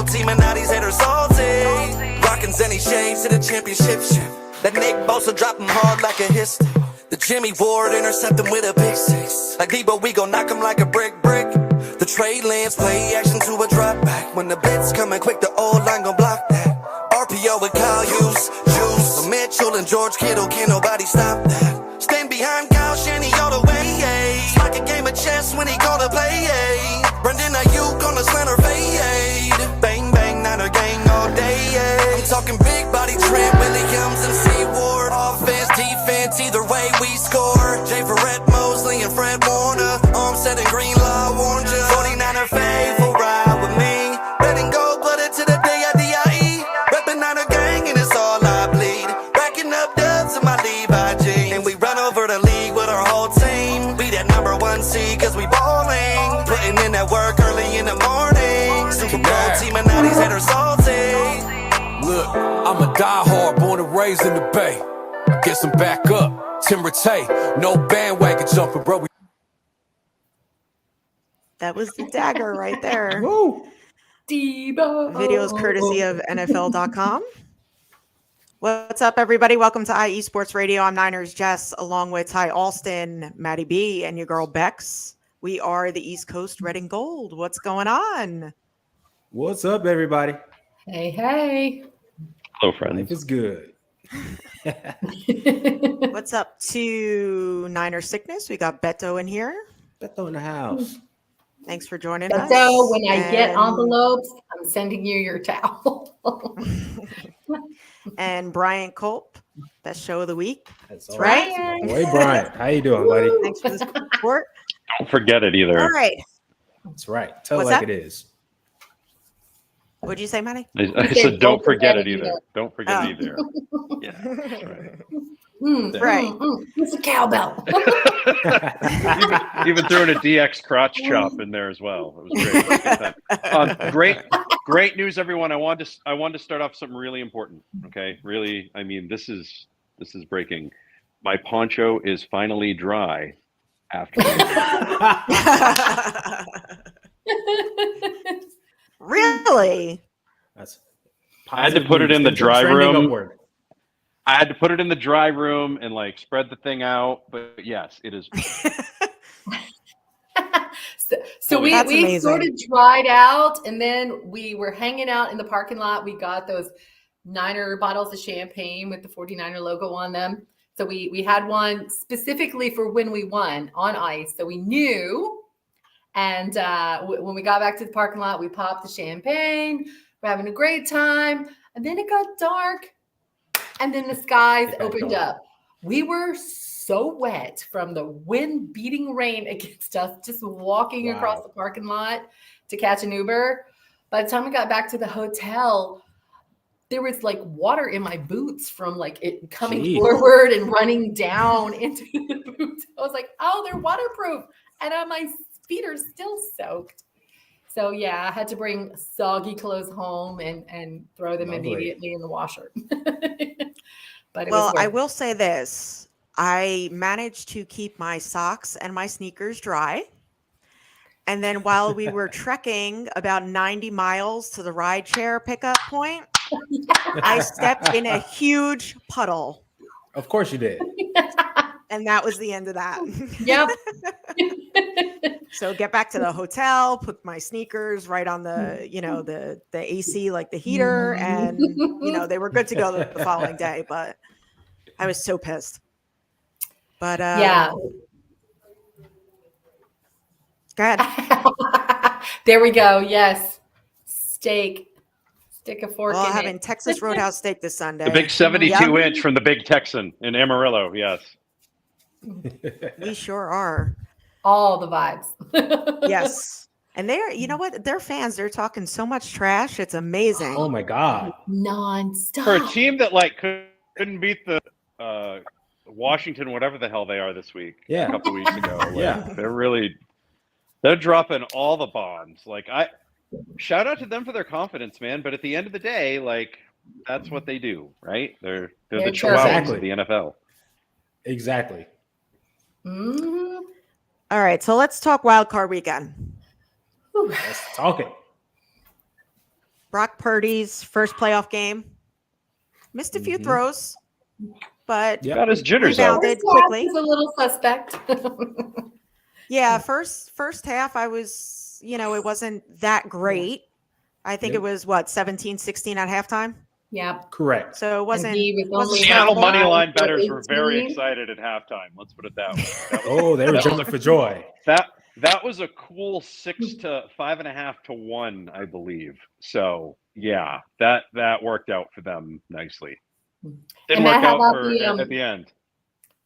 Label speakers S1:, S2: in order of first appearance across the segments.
S1: team and now these haters salty. Rockin' Zenny shades to the championship ship. That Nick Bosa drop him hard like a history. The Jimmy Ward intercept him with a pick six. Like DEEBO, we gon' knock him like a brick. The trade lanes play action to a drop back. When the blitz coming quick, the old line gon' block that. RPO with Kyle Hughes, Juice, Mitchell and George Kittle, can't nobody stop that. Stand behind Kyle Shanny all the way. It's like a game of chess when he called a play. Brendan Ayuk on the slanter fade. Bang bang, Niner gang all day. I'm talking big body Trent Williams and C Ward. Offense, defense, either way we score. Jay Verrett, Mosley and Fred Warner. Armstead and Greenlaw warned ya. 49er faithful ride with me. Red and gold blooded to the day I die. Reppin' Niner gang and it's all I bleed. Racking up dubs in my Levi jeans. And we run over the league with our whole team. We that number one seed cause we ballin'. Putting in that work early in the morning. Super Bowl team and now these haters salty.
S2: Look, I'm a diehard, born and raised in the Bay. Guess I'm back up, Tim Rattay, no bandwagon jumping, bro.
S3: That was the dagger right there.
S4: Woo.
S3: DEEBO. Videos courtesy of NFL.com. What's up, everybody? Welcome to IE Sports Radio. I'm Niners Jess, along with Ty Alston, Maddie B, and your girl Bex. We are the East Coast Red and Gold. What's going on?
S4: What's up, everybody?
S5: Hey, hey.
S6: Hello, friends.
S4: Life is good.
S3: What's up to Niner Sickness? We got Beto in here.
S4: Beto in the house.
S3: Thanks for joining us.
S5: So when I get envelopes, I'm sending you your towel.
S3: And Brian Culp, best show of the week.
S4: That's
S3: right.
S4: Hey, Brian. How you doing, buddy?
S3: Thanks for the support.
S6: Don't forget it either.
S3: All right.
S4: That's right. Tell
S3: What's
S4: it like
S3: that?
S4: it is.
S3: What'd you say, Maddie?
S6: I said, don't forget it either. Don't forget it either. Yeah, that's right.
S3: Right.
S5: It's a cowbell.
S6: Even throwing a DX crotch chop in there as well. It was great. Great news, everyone. I wanted to start off something really important. Okay, really. I mean, this is breaking. My poncho is finally dry after.
S3: Really?
S6: I had to put it in the dry room. I had to put it in the dry room and like spread the thing out. But yes, it is.
S5: So we sort of dried out, and then we were hanging out in the parking lot. We got those Niner bottles of champagne with the 49er logo on them. So we had one specifically for when we won on ice. So we knew. And when we got back to the parking lot, we popped the champagne. We're having a great time. And then it got dark. And then the skies opened up. We were so wet from the wind beating rain against us, just walking across the parking lot to catch an Uber. By the time we got back to the hotel, there was like water in my boots from like it coming forward and running down into the boots. I was like, oh, they're waterproof. And my feet are still soaked. So yeah, I had to bring soggy clothes home and throw them immediately in the washer. But
S3: I will say this. I managed to keep my socks and my sneakers dry. And then while we were trekking about 90 miles to the rideshare pickup point, I stepped in a huge puddle.
S4: Of course you did.
S3: And that was the end of that.
S5: Yep.
S3: So get back to the hotel, put my sneakers right on the, the AC, like the heater. And, they were good to go the following day, but I was so pissed. But
S5: yeah.
S3: Go ahead.
S5: There we go. Yes. Steak. Stick a fork in
S3: having
S5: it.
S3: Texas Roadhouse steak this Sunday.
S6: The big 72-inch from the Big Texan in Amarillo. Yes.
S3: We sure are.
S5: All the vibes.
S3: Yes. And they're, you know what? They're fans. They're talking so much trash. It's amazing.
S4: Oh my God.
S5: Non-stop.
S6: For a team that like couldn't beat the Washington, whatever the hell they are this week.
S4: Yeah.
S6: A couple weeks ago. Like,
S4: Yeah.
S6: They're dropping all the bombs. Like shout out to them for their confidence, man. But at the end of the day, like that's what they do, right? They're the Chihuahuas of the NFL.
S4: Exactly.
S5: Mm-hmm.
S3: All right, so let's talk Wildcard weekend.
S4: Let's talk it.
S3: Brock Purdy's first playoff game. Missed a few throws, but
S6: Got his jitters out.
S3: rebounded quickly.
S5: He's a little suspect.
S3: Yeah, first half I was, it wasn't that great. I think it was 17-16 at halftime.
S5: Yeah.
S4: Correct.
S3: So it wasn't.
S6: Seattle money line bettors were very excited at halftime. Let's put it that way.
S4: They were jumping for joy.
S6: That was a cool 6 to 5.5 to 1, I believe. So yeah, that worked out for them nicely. Didn't work out at the end.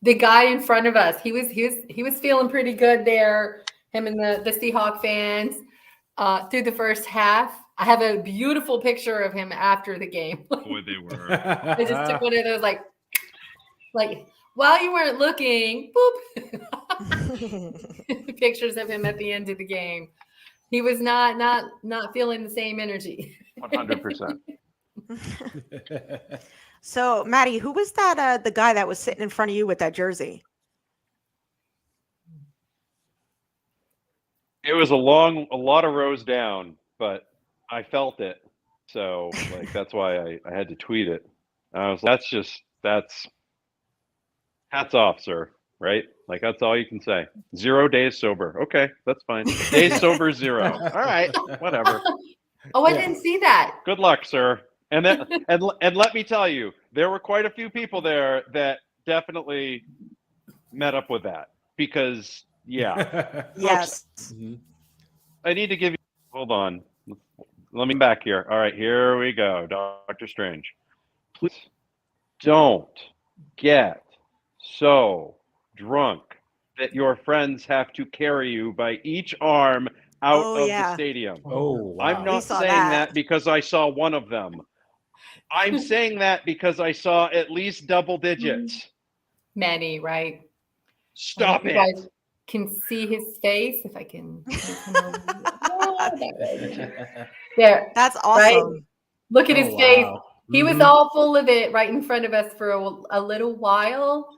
S5: The guy in front of us, he was feeling pretty good there. Him and the Seahawk fans through the first half. I have a beautiful picture of him after the game.
S6: Boy, they were.
S5: I just took one of those like while you weren't looking, boop. Pictures of him at the end of the game. He was not feeling the same energy.
S6: 100%.
S3: So, Maddie, who was that? The guy that was sitting in front of you with that jersey?
S6: It was a lot of rows down, but I felt it. So that's why I had to tweet it. I was that's hats off, sir. Right? That's all you can say. 0 days sober. Okay, that's fine. Days sober 0. All right, whatever.
S5: Oh, I didn't see that.
S6: Good luck, sir. And then and let me tell you, there were quite a few people there that definitely met up with that because yeah.
S3: Yes.
S6: I need to give you. Hold on. Let me back here. All right, here we go. Doctor Strange. Please don't get so drunk that your friends have to carry you by each arm out of the stadium.
S4: Oh, wow.
S6: I'm not saying that because I saw one of them. I'm saying that because I saw at least double digits.
S5: Many, right?
S6: Stop it.
S5: Guys can see his face if I can. There.
S3: That's awesome.
S5: Right? Look at his face. He was all full of it right in front of us for a little while.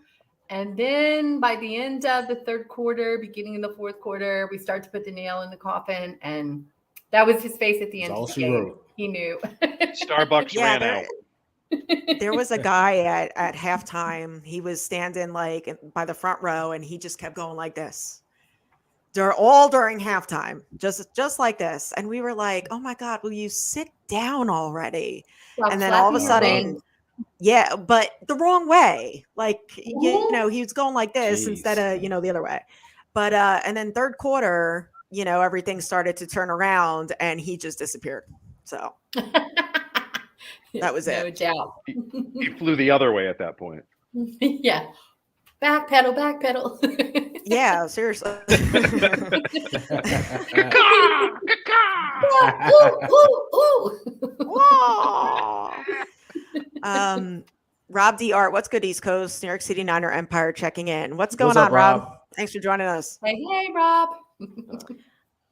S5: And then by the end of the third quarter, beginning of the fourth quarter, we start to put the nail in the coffin. And that was his face at the end of the game. He knew.
S6: Starbucks ran out.
S3: There was a guy at halftime. He was standing by the front row, and he just kept going like this. They're all during halftime, just like this. And we were like, "Oh my God, will you sit down already?" And then all of a sudden, but the wrong way. He was going like this instead of the other way. But and then third quarter, everything started to turn around, and he just disappeared. So that was it.
S5: No doubt.
S6: He flew the other way at that point.
S5: Yeah. Backpedal.
S3: Yeah, seriously. Rob D. Art, what's good, East Coast? New York City Niner Empire checking in. What's going on, Rob? Thanks for joining us.
S5: Hey, Rob.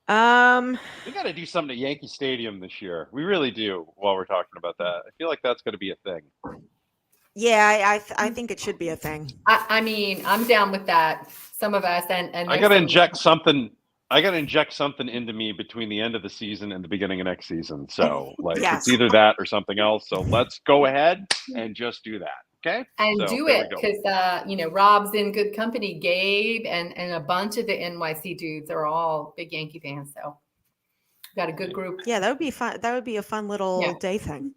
S6: We got to do something at Yankee Stadium this year. We really do. While we're talking about that, I feel like that's going to be a thing.
S3: Yeah, I think it should be a thing.
S5: I mean, I'm down with that. Some of us and
S6: I got to inject something. I got to inject something into me between the end of the season and the beginning of next season. So it's either that or something else. So let's go ahead and just do that. Okay.
S5: And do it because, Rob's in good company. Gabe and a bunch of the NYC dudes are all big Yankee fans. So got a good group.
S3: Yeah, that would be fun. That would be a fun little day thing.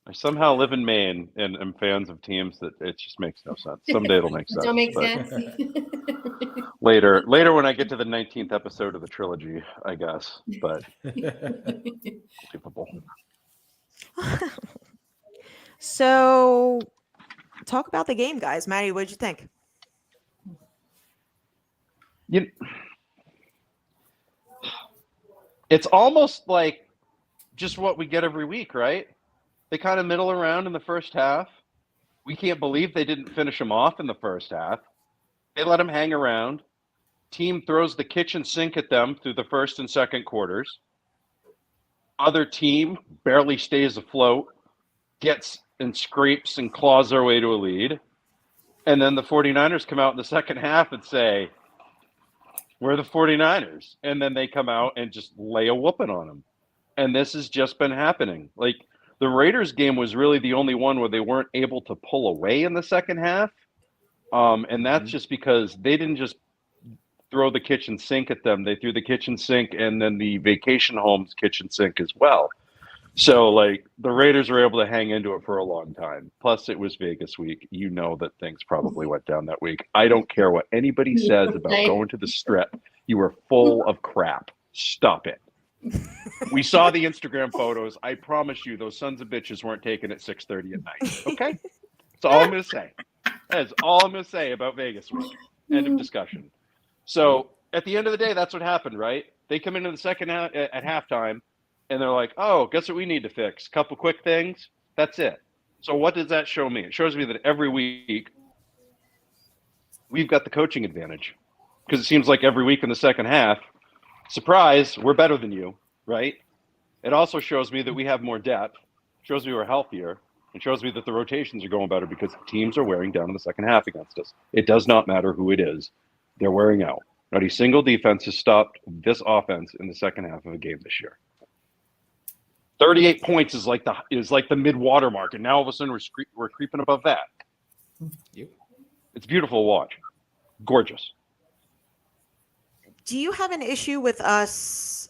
S6: I somehow live in Maine and am fans of teams that it just makes no sense. Someday it'll make sense.
S5: Don't make sense.
S6: Later when I get to the 19th episode of the trilogy, I guess. But unbelievable.
S3: So talk about the game, guys. Maddie, what did you think?
S6: It's almost like just what we get every week, right? They kind of middle around in the first half. We can't believe they didn't finish them off in the first half. They let them hang around. Team throws the kitchen sink at them through the first and second quarters. Other team barely stays afloat, gets and scrapes and claws their way to a lead. And then the 49ers come out in the second half and say, we're the 49ers. And then they come out and just lay a whooping on them. and this has just been happening. Like the Raiders game was really the only one where they weren't able to pull away in the second half. And that's just because they didn't just throw the kitchen sink at them. They threw the kitchen sink and then the vacation home's kitchen sink as well. So, like, the Raiders were able to hang into it for a long time. Plus, it was Vegas week. You know that things probably went down that week. I don't care what anybody says about going to the Strip. You were full of crap. Stop it. We saw the Instagram photos. I promise you, those sons of bitches weren't taken at 6:30 at night. Okay? That's all I'm going to say. That is all I'm going to say about Vegas week. End of discussion. So, at the end of the day, that's what happened, right? They come into the second half at halftime, and they're like, oh, guess what we need to fix? Couple quick things. That's it. So what does that show me? It shows me that every week we've got the coaching advantage, because it seems like every week in the second half, surprise, we're better than you, right? It also shows me that we have more depth, shows me we're healthier, and shows me that the rotations are going better because teams are wearing down in the second half against us. It does not matter who it is. They're wearing out. Not a single defense has stopped this offense in the second half of a game this year. 38 points is like the mid-water mark, and now all of a sudden we're creeping above that. It's beautiful to watch. Gorgeous.
S3: Do you have an issue with us?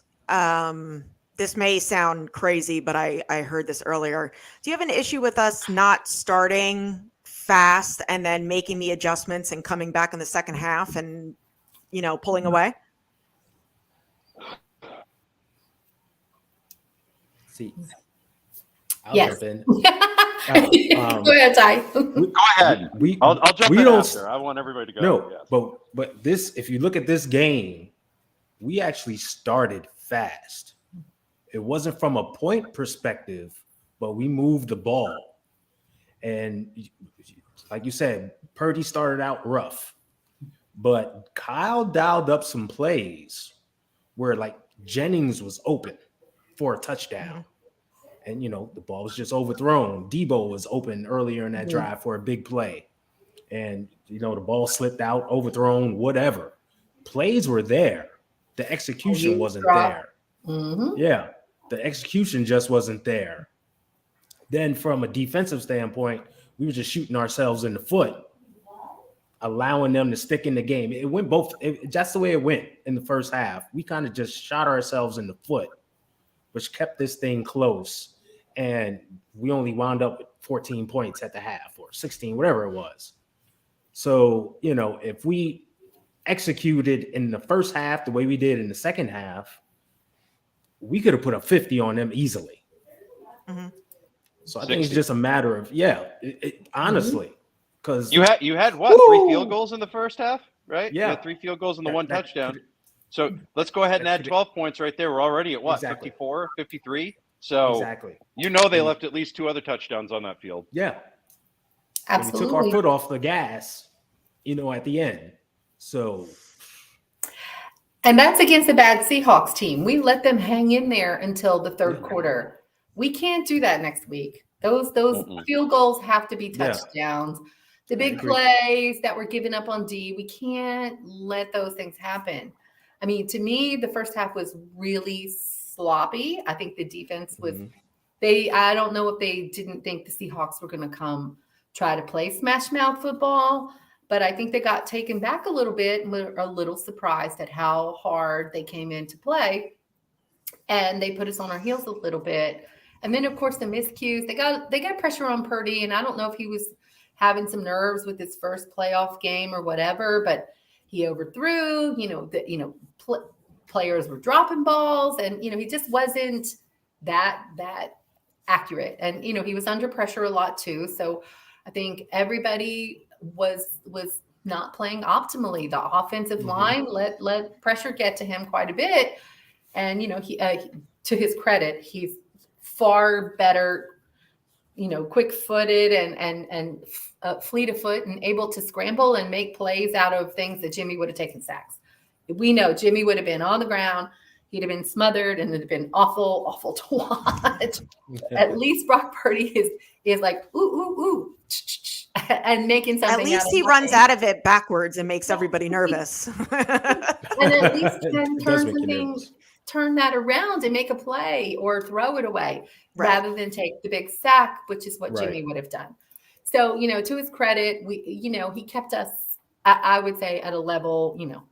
S3: This may sound crazy, but I heard this earlier. Do you have an issue with us not starting fast and then making the adjustments and coming back in the second half and, pulling away?
S4: See,
S5: Yes.
S4: jump in.
S5: Go ahead, Ty.
S6: Go ahead. I'll jump in after. I want everybody to go.
S4: No,
S6: yes.
S4: but this, if you look at this game, we actually started fast. It wasn't from a point perspective, but we moved the ball. And like you said, Purdy started out rough, but Kyle dialed up some plays where like Jennings was open for a touchdown. And, the ball was just overthrown. DEEBO was open earlier in that drive for a big play. And, the ball slipped out, overthrown, whatever. Plays were there. The execution wasn't there.
S5: Mm-hmm.
S4: Yeah, the execution just wasn't there. Then from a defensive standpoint, we were just shooting ourselves in the foot, allowing them to stick in the game. It went both. That's the way it went in the first half. We kind of just shot ourselves in the foot, which kept this thing close. And we only wound up with 14 points at the half, or 16, whatever it was. So, if we executed in the first half the way we did in the second half, we could have put a 50 on them easily. Mm-hmm. So I think it's just a matter of, honestly, because
S6: you had what, 3 field goals in the first half, right?
S4: Yeah.
S6: You had 3 field goals and the one touchdown. So let's go ahead and add 12 points right there. We're already at what,
S4: Exactly.
S6: 54, 53? So
S4: exactly.
S6: They left at least 2 other touchdowns on that field.
S4: Yeah.
S5: Absolutely.
S4: We took our foot off the gas, at the end. So.
S5: And that's against a bad Seahawks team. We let them hang in there until the third quarter. We can't do that next week. Those field goals have to be touchdowns. The big plays that were given up on D, we can't let those things happen. I mean, to me, the first half was really sloppy. I think the defense was I don't know if they didn't think the Seahawks were going to come try to play smash mouth football, but I think they got taken back a little bit and were a little surprised at how hard they came in to play. And they put us on our heels a little bit. And then, of course, the miscues. They got pressure on Purdy, and I don't know if he was having some nerves with his first playoff game or whatever, but he overthrew. Players were dropping balls, and he just wasn't that accurate. And he was under pressure a lot too. So I think everybody was not playing optimally. The offensive line let pressure get to him quite a bit, and he to his credit, he's far better, quick-footed and fleet of foot and able to scramble and make plays out of things that Jimmy would have taken sacks. We know Jimmy would have been on the ground. He'd have been smothered, and it'd have been awful, awful to watch. At least Brock Purdy is like, ooh, ooh, ooh, and making something.
S3: At least he runs out of it backwards and makes everybody nervous.
S5: And at least can turn some things. turn that around and make a play or throw it away rather than take the big sack, which is what Jimmy would have done. So, you know, to his credit, he kept us, I would say, at a level, you know,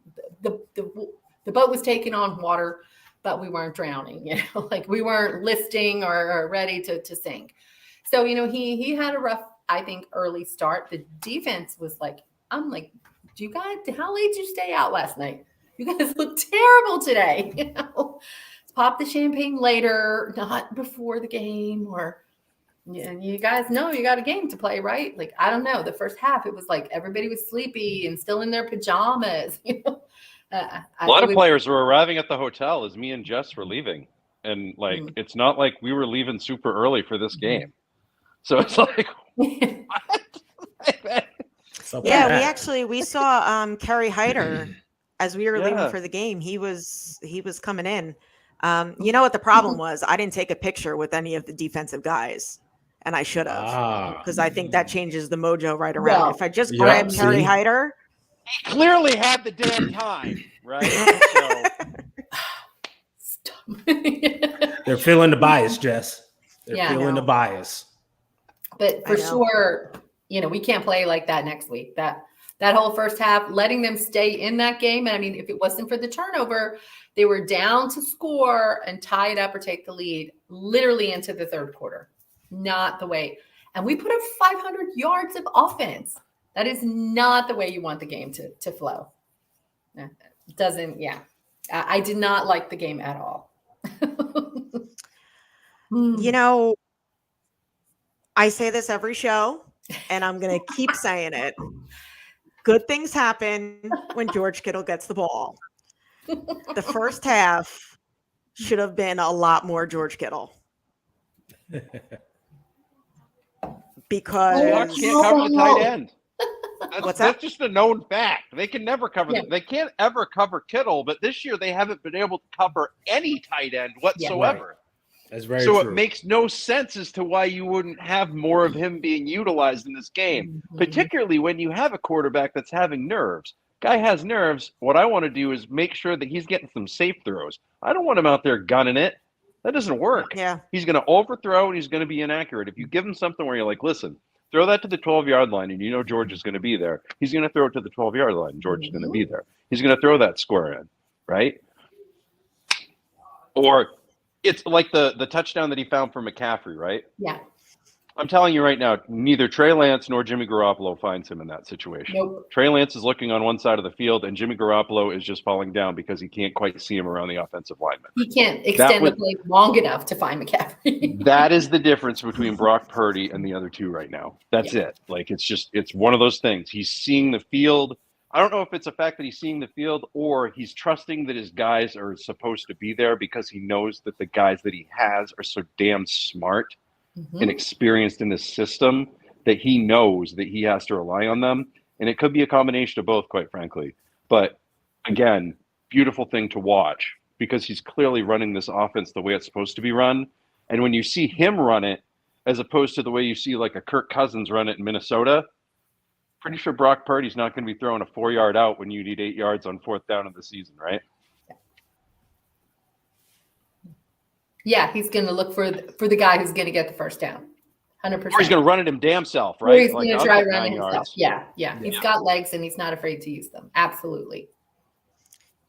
S5: the boat was taking on water, but we weren't drowning, you know, like we weren't listing or ready to sink. So, you know, he had a rough, I think, early start. The defense was like, I'm like, how late did you stay out last night? You guys look terrible today. You know, pop the champagne later, not before the game, or you guys know you got a game to play, right? Like, I don't know. The first half, it was like everybody was sleepy and still in their pajamas. You know,
S6: a lot of players were arriving at the hotel as me and Jess were leaving, and like it's not like we were leaving super early for this game. So it's like, what?
S3: We saw Kerry Hyder as we were leaving for the game. He was coming in. You know what the problem was? I didn't take a picture with any of the defensive guys, and I should have, because I think that changes the mojo right around. Well, if I just grab Kerry Hyder,
S6: he clearly had the damn time, right?
S5: Stop.
S4: They're feeling the bias, Jess. They're feeling the bias.
S5: But for sure, you know, we can't play like that next week. That whole first half, letting them stay in that game. And I mean, if it wasn't for the turnover, they were down to score and tie it up or take the lead literally into the third quarter. Not the way. And we put up 500 yards of offense. That is not the way you want the game to flow. It doesn't, I did not like the game at all.
S3: You know, I say this every show, and I'm going to keep saying it. Good things happen when George Kittle gets the ball. The first half should have been a lot more George Kittle. Because
S6: Bucs can't cover the tight end. That's just a known fact. They can never cover them. They can't ever cover Kittle, but this year they haven't been able to cover any tight end whatsoever. Right.
S4: That's very
S6: true.
S4: It
S6: makes no sense as to why you wouldn't have more of him being utilized in this game, particularly when you have a quarterback that's having nerves. Guy has nerves. What I want to do is make sure that he's getting some safe throws. I don't want him out there gunning it. That doesn't work.
S3: Yeah.
S6: He's going to overthrow and he's going to be inaccurate. If you give him something where you're like, listen, throw that to the 12-yard line and you know George is going to be there, he's going to throw it to the 12-yard line and George is going to be there. He's going to throw that square in, right? Or it's like the touchdown that he found for McCaffrey, right?
S5: Yeah.
S6: I'm telling you right now, neither Trey Lance nor Jimmy Garoppolo finds him in that situation.
S5: Nope.
S6: Trey Lance is looking on one side of the field, and Jimmy Garoppolo is just falling down because he can't quite see him around the offensive lineman.
S5: He can't extend the play long enough to find McCaffrey.
S6: That is the difference between Brock Purdy and the other two right now. That's it. Like, it's one of those things. He's seeing the field. I don't know if it's a fact that he's seeing the field or he's trusting that his guys are supposed to be there because he knows that the guys that he has are so damn smart and experienced in this system that he knows that he has to rely on them. And it could be a combination of both, quite frankly. But again, beautiful thing to watch because he's clearly running this offense the way it's supposed to be run. And when you see him run it, as opposed to the way you see like a Kirk Cousins run it in Minnesota, pretty sure Brock Purdy's not going to be throwing a 4-yard out when you need 8 yards on 4th down of the season, right?
S5: Yeah, he's going to look for the guy who's going to get the first down, 100%.
S6: Or he's going to run it him damn self, right?
S5: Or he's going to try running himself.
S6: Yards.
S5: Yeah. He's got legs and he's not afraid to use them. Absolutely.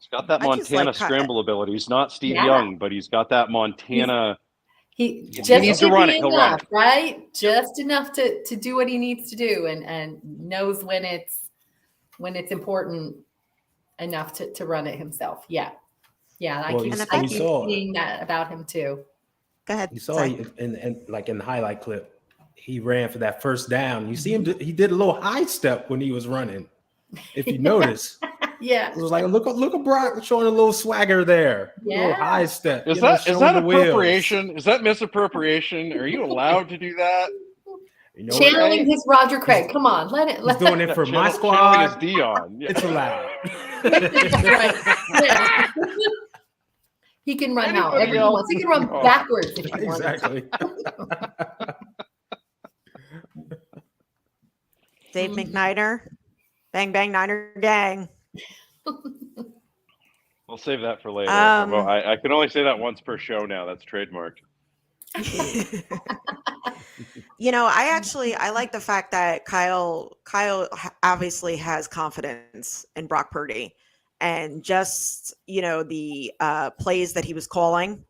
S6: He's got that Montana scramble ability. He's not Steve Young, but he's got that Montana.
S5: He
S6: needs to run it. He'll run it.
S5: Right? Just enough to do what he needs to do and knows when it's important enough to run it himself. Yeah. Yeah, I keep seeing that about him too.
S3: Go ahead.
S4: You saw in the highlight clip, he ran for that first down. You see him; he did a little high step when he was running. If you notice,
S5: yeah,
S4: it was like look at Brock showing a little swagger there, a little high step.
S6: Is that appropriation? Is that misappropriation? Are you allowed to do that?
S5: You know, channeling his Roger Craig. Come on,
S4: he's doing it for my squad.
S6: Dion.
S4: It's allowed.
S5: He can run however he wants. He can run backwards if he wants.
S4: Exactly.
S3: Dave McNider, bang bang Niner gang.
S6: We'll save that for later. I can only say that once per show now. That's trademarked.
S3: I like the fact that Kyle obviously has confidence in Brock Purdy, and just the plays that he was calling,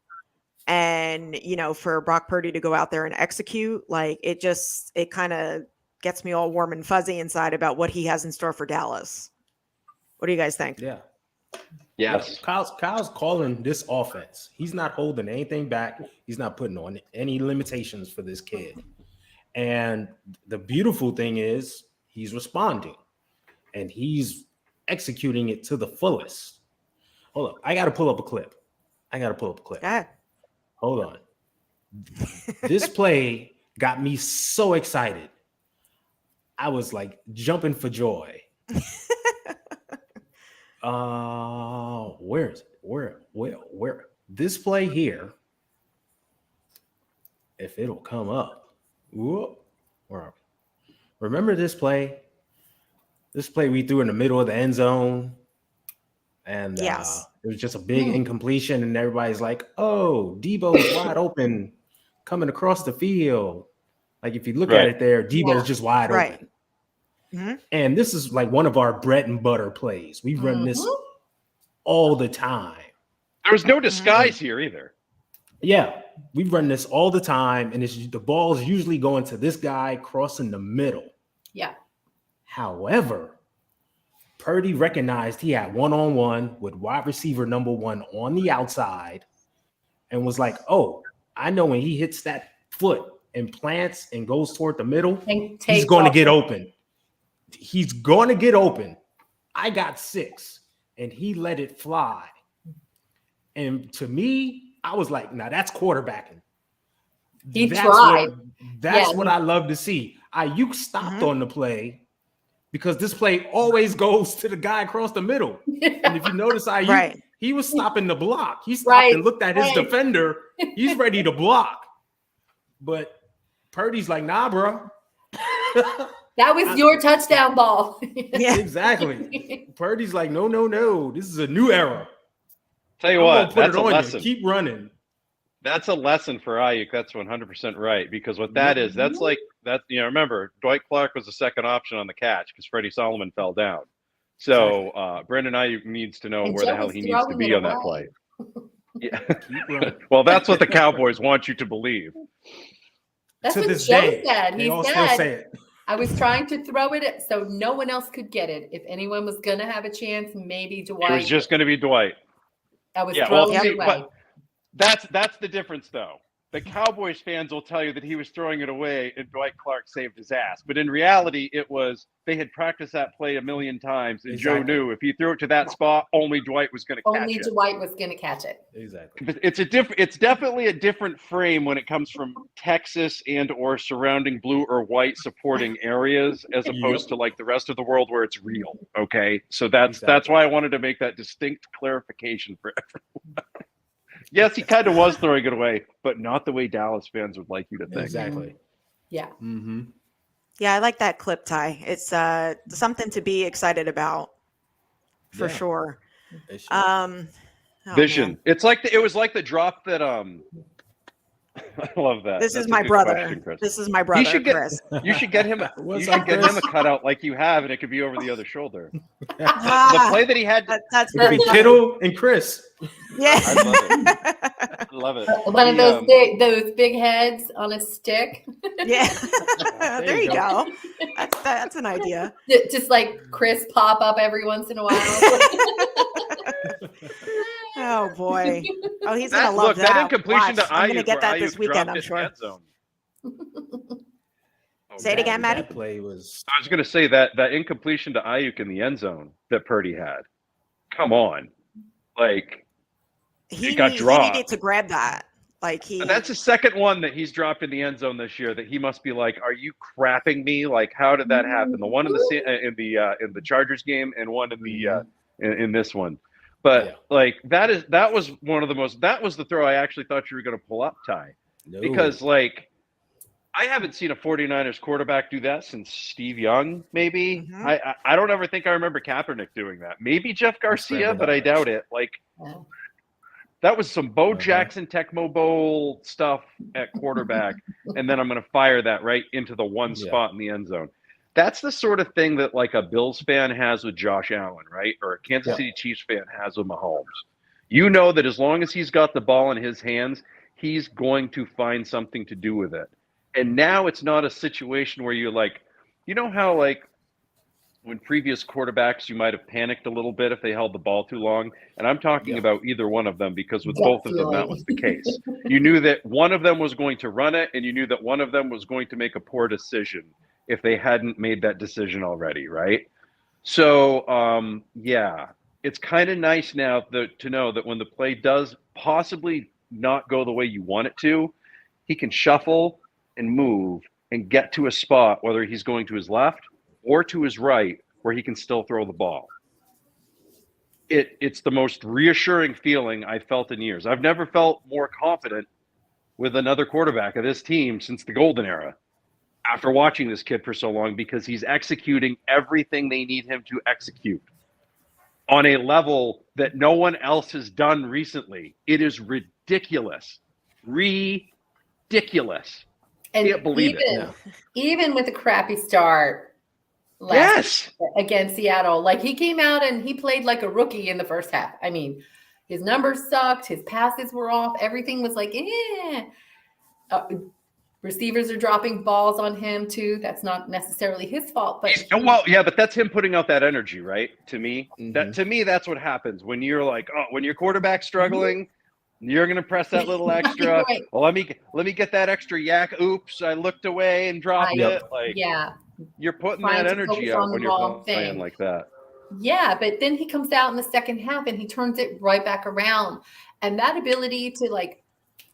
S3: and for Brock Purdy to go out there and execute, like it kind of gets me all warm and fuzzy inside about what he has in store for Dallas. What do you guys think?
S4: Yeah.
S6: Yes.
S4: Kyle's calling this offense. He's not holding anything back. He's not putting on any limitations for this kid. And the beautiful thing is he's responding and he's executing it to the fullest. Hold up. I got to pull up a clip.
S3: Go ahead.
S4: Hold on. This play got me so excited. I was like jumping for joy. Where is it? Where? This play here, if it'll come up. Whoop. Where are we? Remember this play? This play we threw in the middle of the end zone. And
S3: yes.
S4: It was just a big incompletion, and everybody's like, oh, DEEBO is wide open coming across the field. Like if you look at it there, DEEBO is just wide open. Mm-hmm. And this is like one of our bread and butter plays. We run this all the time.
S6: There was no disguise here either.
S4: Yeah, we run this all the time, and the ball's usually going to this guy crossing the middle.
S5: Yeah.
S4: However, Purdy recognized he had one-on-one with wide receiver number 1 on the outside and was like, oh, I know when he hits that foot and plants and goes toward the middle, he's going to get open. He's going to get open. I got 6, and he let it fly. And to me, I was like, now that's quarterbacking.
S5: He tried.
S4: That's what I love to see. Ayuk stopped on the play because this play always goes to the guy across the middle. And if you notice Ayuk, he was stopping the block. He stopped and looked at his defender. He's ready to block. But Purdy's like, nah, bro.
S5: That was your touchdown ball.
S4: Yeah, exactly. Purdy's like, no. This is a new era.
S6: Tell you what, that's a lesson.
S4: Keep running.
S6: That's a lesson for Ayuk. That's 100% right. Because what that is, that's like that. Remember, Dwight Clark was the second option on the catch because Freddie Solomon fell down. So Brandon Ayuk needs to know where the hell he needs to be on that play. Yeah. Well, that's what the Cowboys want you to believe.
S5: That's
S4: to
S5: what
S4: this
S5: Joe
S4: day,
S5: said. He
S4: still say it.
S5: I was trying to throw it so no one else could get it. If anyone was going to have a chance, maybe Dwight.
S6: It was just going to be Dwight.
S5: I was throwing it away.
S6: But that's the difference, though. The Cowboys fans will tell you that he was throwing it away and Dwight Clark saved his ass. But in reality, it was they had practiced that play a million times, and Joe knew if he threw it to that spot, only Dwight was going to catch it.
S5: Only Dwight was going to catch it.
S4: Exactly.
S6: But it's definitely a different frame when it comes from Texas and or surrounding blue or white supporting areas as opposed to like the rest of the world where it's real. Okay, so that's why I wanted to make that distinct clarification for everyone. Yes, he kind of was throwing it away, but not the way Dallas fans would like you to think.
S4: Exactly.
S5: Yeah.
S4: Mm-hmm.
S3: Yeah, I like that clip, Ty. It's something to be excited about, for sure.
S6: Vision.
S3: Man.
S6: It's like it was like the drop that I love that.
S3: This is my brother. This is my brother, Chris.
S6: You should get him. You should get him a cutout like you have, and it could be over the other shoulder. The play that he had.
S3: That's very
S4: Kittle and Chris.
S3: Yeah,
S6: I love it. Love it.
S5: One of those big heads on a stick.
S3: Yeah, there you go. That's an idea.
S5: Just like Chris pop up every once in a while.
S3: Oh boy! Oh, he's gonna love that.
S6: That incompletion to Ayuk,
S3: I'm gonna get that
S6: Ayuk
S3: this weekend. I'm sure. Say it again, Maddie.
S4: That play was.
S6: I was gonna say that incompletion to Ayuk in the end zone that Purdy had. Come on, like he got dropped.
S3: He needed to grab that.
S6: That's the second one that he's dropped in the end zone this year. That he must be like, "Are you crapping me? Like, how did that happen?" The one in the Chargers game, and one in the in this one. But that was one of the most. That was the throw I actually thought you were going to pull up, Ty, because like I haven't seen a 49ers quarterback do that since Steve Young, maybe.
S3: Mhm.
S6: I don't ever think I remember Kaepernick doing that. Maybe Jeff Garcia, but I doubt it. Like, that was some Bo Jackson Tecmo Bowl stuff at quarterback, and then I'm going to fire that right into the one spot in the end zone. That's the sort of thing that like a Bills fan has with Josh Allen, right? Or a Kansas City Chiefs fan has with Mahomes. You know that as long as he's got the ball in his hands, he's going to find something to do with it. And now it's not a situation where you're like, you know how like when previous quarterbacks, you might have panicked a little bit if they held the ball too long. And I'm talking about either one of them, because with both of them, that was the case. You knew that one of them was going to run it, and you knew that one of them was going to make a poor decision if they hadn't made that decision already, right? So, it's kind of nice now to know that when the play does possibly not go the way you want it to, he can shuffle and move and get to a spot, whether he's going to his left or to his right, where he can still throw the ball. It's the most reassuring feeling I've felt in years. I've never felt more confident with another quarterback of this team since the golden era, after watching this kid for so long, because he's executing everything they need him to execute on a level that no one else has done recently. It is ridiculous. Ridiculous.
S5: And
S6: can't believe it.
S5: Even with a crappy start against Seattle, like he came out and he played like a rookie in the first half. I mean, his numbers sucked. His passes were off. Everything was like, receivers are dropping balls on him too. That's not necessarily his fault, but
S6: but that's him putting out that energy, right? To me, that's what happens when you're like, when your quarterback's struggling. You're gonna press that little extra.
S5: Right.
S6: Well, let me get that extra yak. Oops, I looked away and dropped it. Like, you're putting that energy out when you're playing like that.
S5: Yeah, but then he comes out in the second half and he turns it right back around. And that ability to like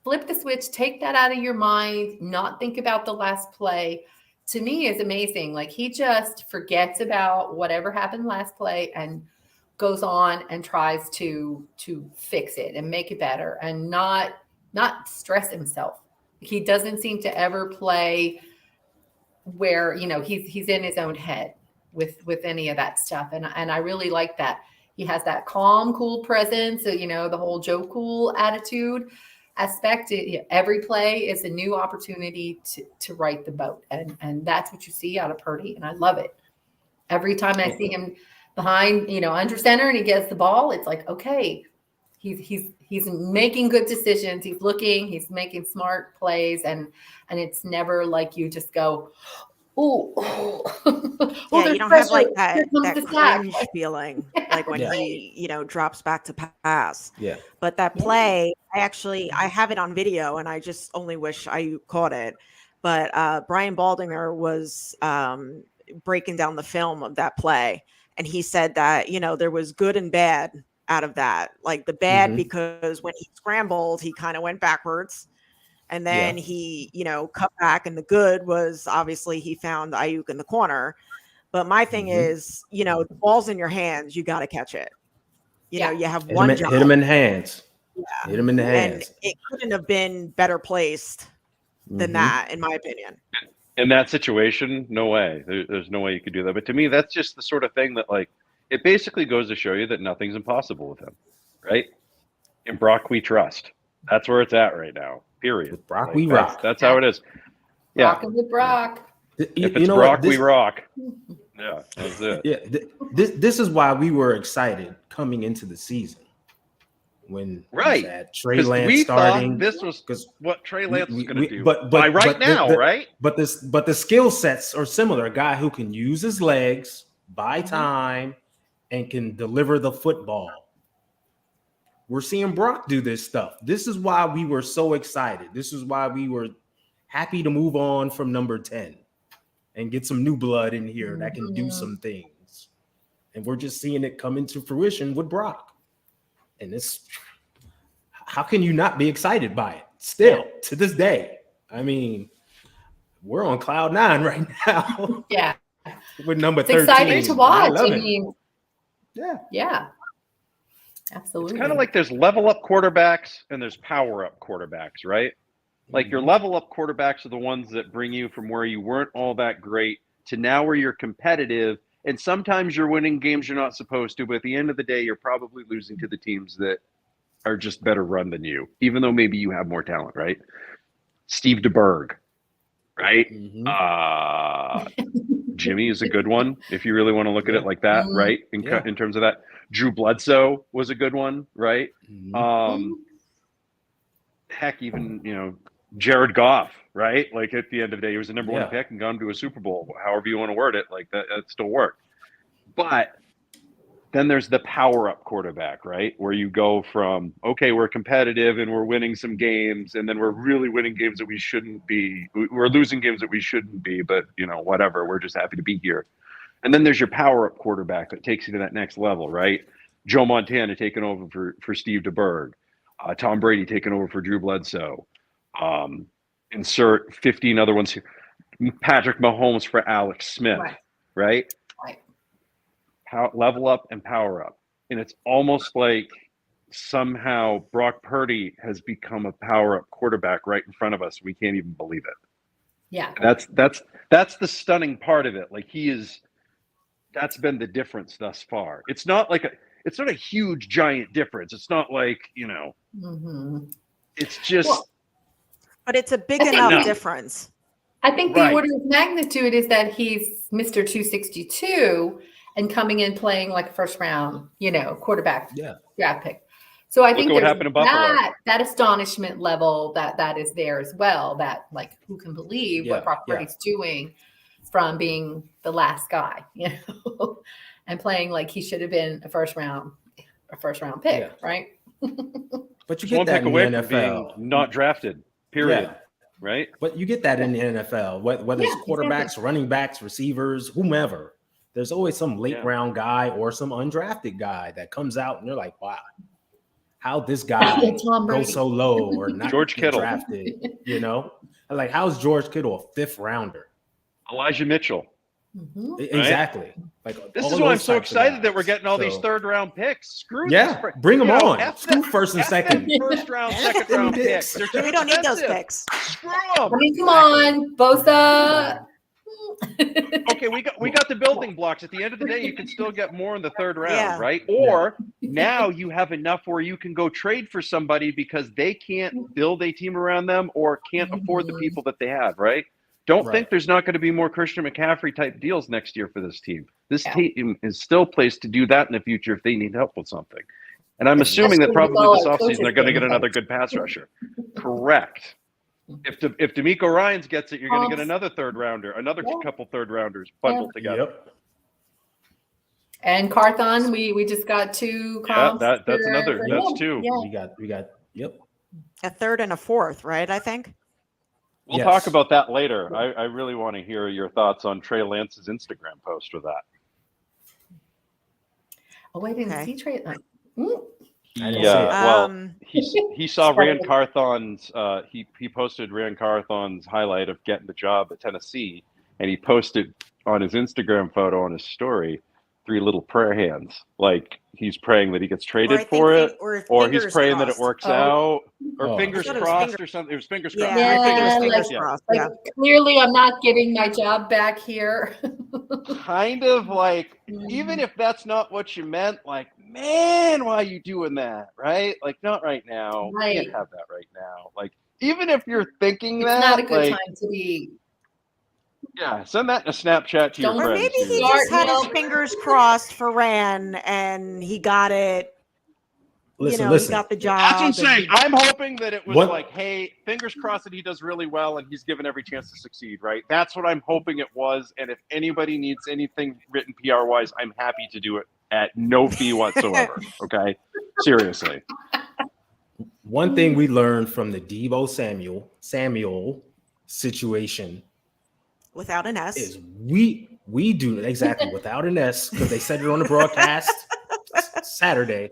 S5: flip the switch, take that out of your mind, not think about the last play, to me is amazing. Like he just forgets about whatever happened last play and goes on and tries to fix it and make it better and not stress himself. He doesn't seem to ever play where, he's in his own head with any of that stuff. And I really like that. He has that calm, cool presence, the whole Joe Cool attitude aspect. Every play is a new opportunity to right the boat. And that's what you see out of Purdy. And I love it. Every time I see him behind, under center and he gets the ball, it's like, okay, he's making good decisions. He's looking, he's making smart plays, and it's never like you just go, you
S3: don't have like that cringe feeling like when he, drops back to pass. Yeah. But that play, I have it on video and I just only wish I caught it. But Brian Baldinger was breaking down the film of that play. And he said that, there was good and bad out of that. Like the bad, because when he scrambled, he kind of went backwards. And then he, cut back. And the good was obviously he found Ayuk in the corner. But my thing is, the ball's in your hands. You got to catch it. You have one job.
S4: Hit him in the hands. Yeah. Hit him in the hands.
S3: And it couldn't have been better placed than that, in my opinion.
S6: In that situation, no way. There's no way you could do that. But to me, that's just the sort of thing that, like, it basically goes to show you that nothing's impossible with him, right? In Brock, we trust. That's where it's at right now, period. With
S4: Brock, we rock.
S6: That's how it is. Yeah.
S5: Rocking with Brock.
S6: If it's Brock, we rock. Yeah, that's it.
S4: Yeah, this is why we were excited coming into the season. When Trey Lance starting,
S6: this was what Trey Lance was going to do.
S4: But the skill sets are similar. A guy who can use his legs, buy time, and can deliver the football. We're seeing Brock do this stuff. This is why we were so excited. This is why we were happy to move on from number 10 and get some new blood in here that can do some things. And we're just seeing it come into fruition with Brock. And how can you not be excited by it still to this day? I mean, we're on cloud 9 right now.
S5: Yeah.
S4: With number
S5: it's
S4: 13.
S5: Exciting to watch.
S4: I mean,
S5: yeah. Absolutely.
S6: It's kind of like there's level up quarterbacks and there's power up quarterbacks, right? Like your level up quarterbacks are the ones that bring you from where you weren't all that great to now where you're competitive. And sometimes you're winning games you're not supposed to, but at the end of the day, you're probably losing to the teams that are just better run than you, even though maybe you have more talent, right? Steve DeBerg, right? Jimmy is a good one if you really want to look at it like that, right? In terms of that. Drew Bledsoe was a good one, right? Heck, even, Jared Goff, right? Like at the end of the day, he was the number one pick and gone to a Super Bowl. However you want to word it, like that still worked. But then there's the power up quarterback, right? Where you go from, okay, we're competitive and we're winning some games, and then we're really winning games that we shouldn't be. We're losing games that we shouldn't be, but whatever. We're just happy to be here. And then there's your power up quarterback that takes you to that next level, right? Joe Montana taking over for Steve DeBerg, Tom Brady taking over for Drew Bledsoe. Insert 15 other ones here. Patrick Mahomes for Alex Smith, right? Level up and power up. And it's almost like somehow Brock Purdy has become a power up quarterback right in front of us. We can't even believe it.
S5: Yeah.
S6: That's the stunning part of it. Like that's been the difference thus far. It's not a huge giant difference. It's not like, it's just,
S3: but it's a big enough difference.
S5: I think the order of magnitude is that he's Mr. 262 and coming in playing like a first round, quarterback draft pick. So I think
S6: what happened in Buffalo.
S5: That astonishment level that is there as well. That like, who can believe what Brock Purdy's doing from being the last guy, and playing like he should have been a first round pick, right?
S4: But you get that in the NFL.
S6: Being not drafted. Period. Right.
S4: But you get that in the NFL, whether it's quarterbacks, running backs, receivers, whomever. There's always some late round guy or some undrafted guy that comes out and you're like, wow, how'd this guy go so low or not
S6: George Kittle
S4: drafted? Like, how's George Kittle a fifth rounder?
S6: Elijah Mitchell.
S4: Exactly. Like,
S6: this is why I'm so excited that we're getting all these third round picks. Screw
S4: this. Bring them on. Screw first and second.
S6: First round, second round picks.
S3: We don't need those picks.
S6: Screw them.
S5: I mean, come on, Bosa.
S6: Okay, we got the building blocks. At the end of the day, you can still get more in the third round, right? Or now you have enough where you can go trade for somebody because they can't build a team around them or can't afford the people that they have, right? Don't think there's not going to be more Christian McCaffrey type deals next year for this team. This team is still placed to do that in the future if they need help with something. And I'm assuming that probably this offseason they're going to get another good pass rusher. Correct. If D'Amico Ryans gets it, you're going to get another third rounder, another couple third rounders bundled together.
S5: And Carthon, we just got two comps.
S6: Yeah, that's another. That's two.
S4: Yeah. We got
S3: a third and a fourth, right? I think.
S6: We'll talk about that later. I really want to hear your thoughts on Trey Lance's Instagram post with that.
S5: Oh, I didn't see Trey.
S6: He saw Rand Carthon's. He posted Rand Carthon's highlight of getting the job at Tennessee, and he posted on his Instagram photo on his story 3 little prayer hands, like he's praying that he gets traded for it, or he's praying that it works out, or fingers crossed, or something. It was fingers crossed.
S3: Fingers crossed.
S5: Clearly, I'm not getting my job back here.
S6: Kind of like, even if that's not what you meant, like, man, why are you doing that, right? Like, not right now.
S5: Right.
S6: You can't have that right now. Like, even if you're thinking
S5: it's
S6: that,
S5: not a good time to be.
S6: Yeah, send that in a Snapchat to your friends.
S3: Or maybe he just had his fingers crossed for Rand and he got it.
S4: Listen.
S3: He got the job.
S6: That's what I'm saying. I'm hoping that it was like, hey, fingers crossed that he does really well and he's given every chance to succeed, right? That's what I'm hoping it was. And if anybody needs anything written PR-wise, I'm happy to do it at no fee whatsoever. Okay? Seriously.
S4: One thing we learned from the DEEBO Samuel situation
S3: without an S
S4: is we do exactly without an S, because they said it on the broadcast Saturday,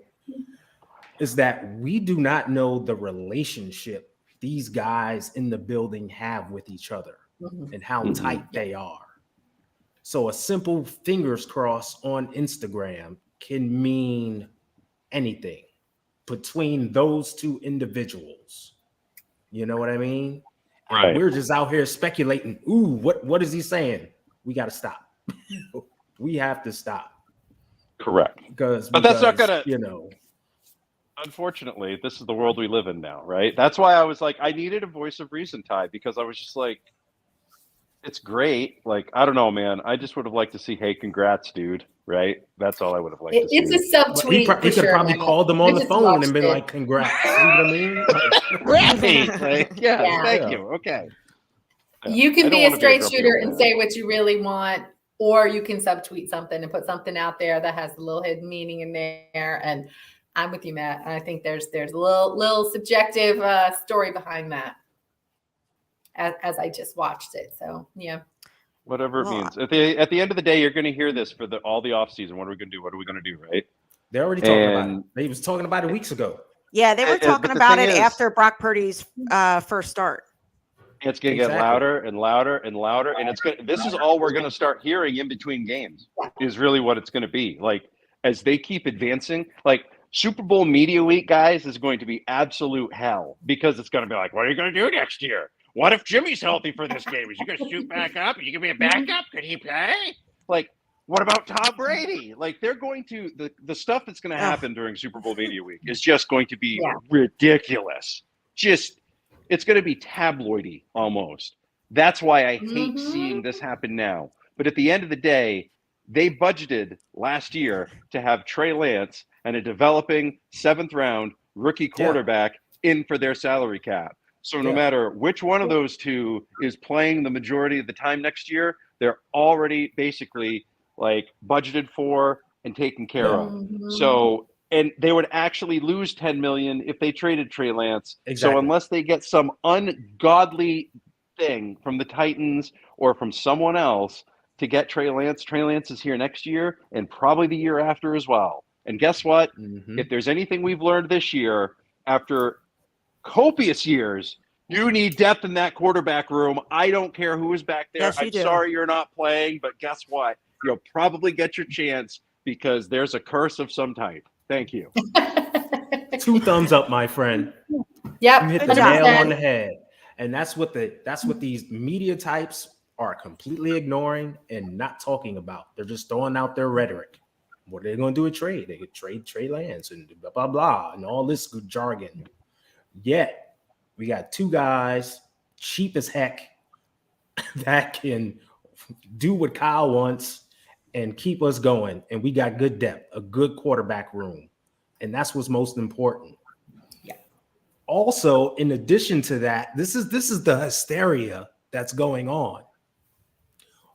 S4: is that we do not know the relationship these guys in the building have with each other and how tight they are. So a simple fingers crossed on Instagram can mean anything between those two individuals. You know what I mean? And
S6: Right.
S4: we're just out here speculating. Ooh, what is he saying? We got to stop. We have to stop.
S6: Correct.
S4: But
S6: that's not gonna.
S4: You know.
S6: Unfortunately, this is the world we live in now, right? That's why I was like, I needed a voice of reason, Ty, because I was just like, it's great. Like, I don't know, man. I just would have liked to see, hey, congrats, dude. Right? That's all I would have liked to see.
S5: It's a subtweet.
S4: He could probably called them on the phone and been like, congrats. You know what I mean?
S6: Right. Like, yeah, thank you. Okay.
S5: You can be a straight shooter and say what you really want, or you can subtweet something and put something out there that has a little hidden meaning in there. And I'm with you, Matt. I think there's a little subjective story behind that as I just watched it. So yeah.
S6: Whatever it means. At the end of the day, you're going to hear this for all the off season. What are we going to do? What are we going to do? Right?
S4: They're already talking about it. They was talking about it weeks ago.
S3: Yeah, they were talking about it after Brock Purdy's first start.
S6: It's going to get louder and louder and louder, and this is all we're going to start hearing in between games. Is really what it's going to be. Like as they keep advancing, like Super Bowl Media Week, guys, is going to be absolute hell because it's going to be like, what are you going to do next year? What if Jimmy's healthy for this game? Is he going to shoot back up? Is he going to be a backup? Could he play? Like, what about Tom Brady? Like, they're going to the stuff that's going to happen during Super Bowl Media Week is just going to be ridiculous. It's going to be tabloidy almost. That's why I hate seeing this happen now. But at the end of the day, they budgeted last year to have Trey Lance and a developing 7th round rookie quarterback in for their salary cap. So no matter which one of those two is playing the majority of the time next year, they're already basically like budgeted for and taken care of. So, and they would actually lose $10 million if they traded Trey Lance. So unless they get some ungodly thing from the Titans or from someone else to get Trey Lance is here next year and probably the year after as well. And guess what? If there's anything we've learned this year after copious years, you need depth in that quarterback room. I don't care who is back there. I'm sorry you're not playing, but guess what? You'll probably get your chance because there's a curse of some type. Thank you.
S4: 2 thumbs up, my friend.
S5: Yep.
S4: You hit the nail on the head. And that's what these media types are completely ignoring and not talking about. They're just throwing out their rhetoric. What are they going to do with trade? They could trade Trey Lance and blah, blah, blah, and all this good jargon. Yet, we got 2 guys, cheap as heck, that can do what Kyle wants and keep us going. And we got good depth, a good quarterback room. And that's what's most important.
S5: Yeah.
S4: Also, in addition to that, this is the hysteria that's going on.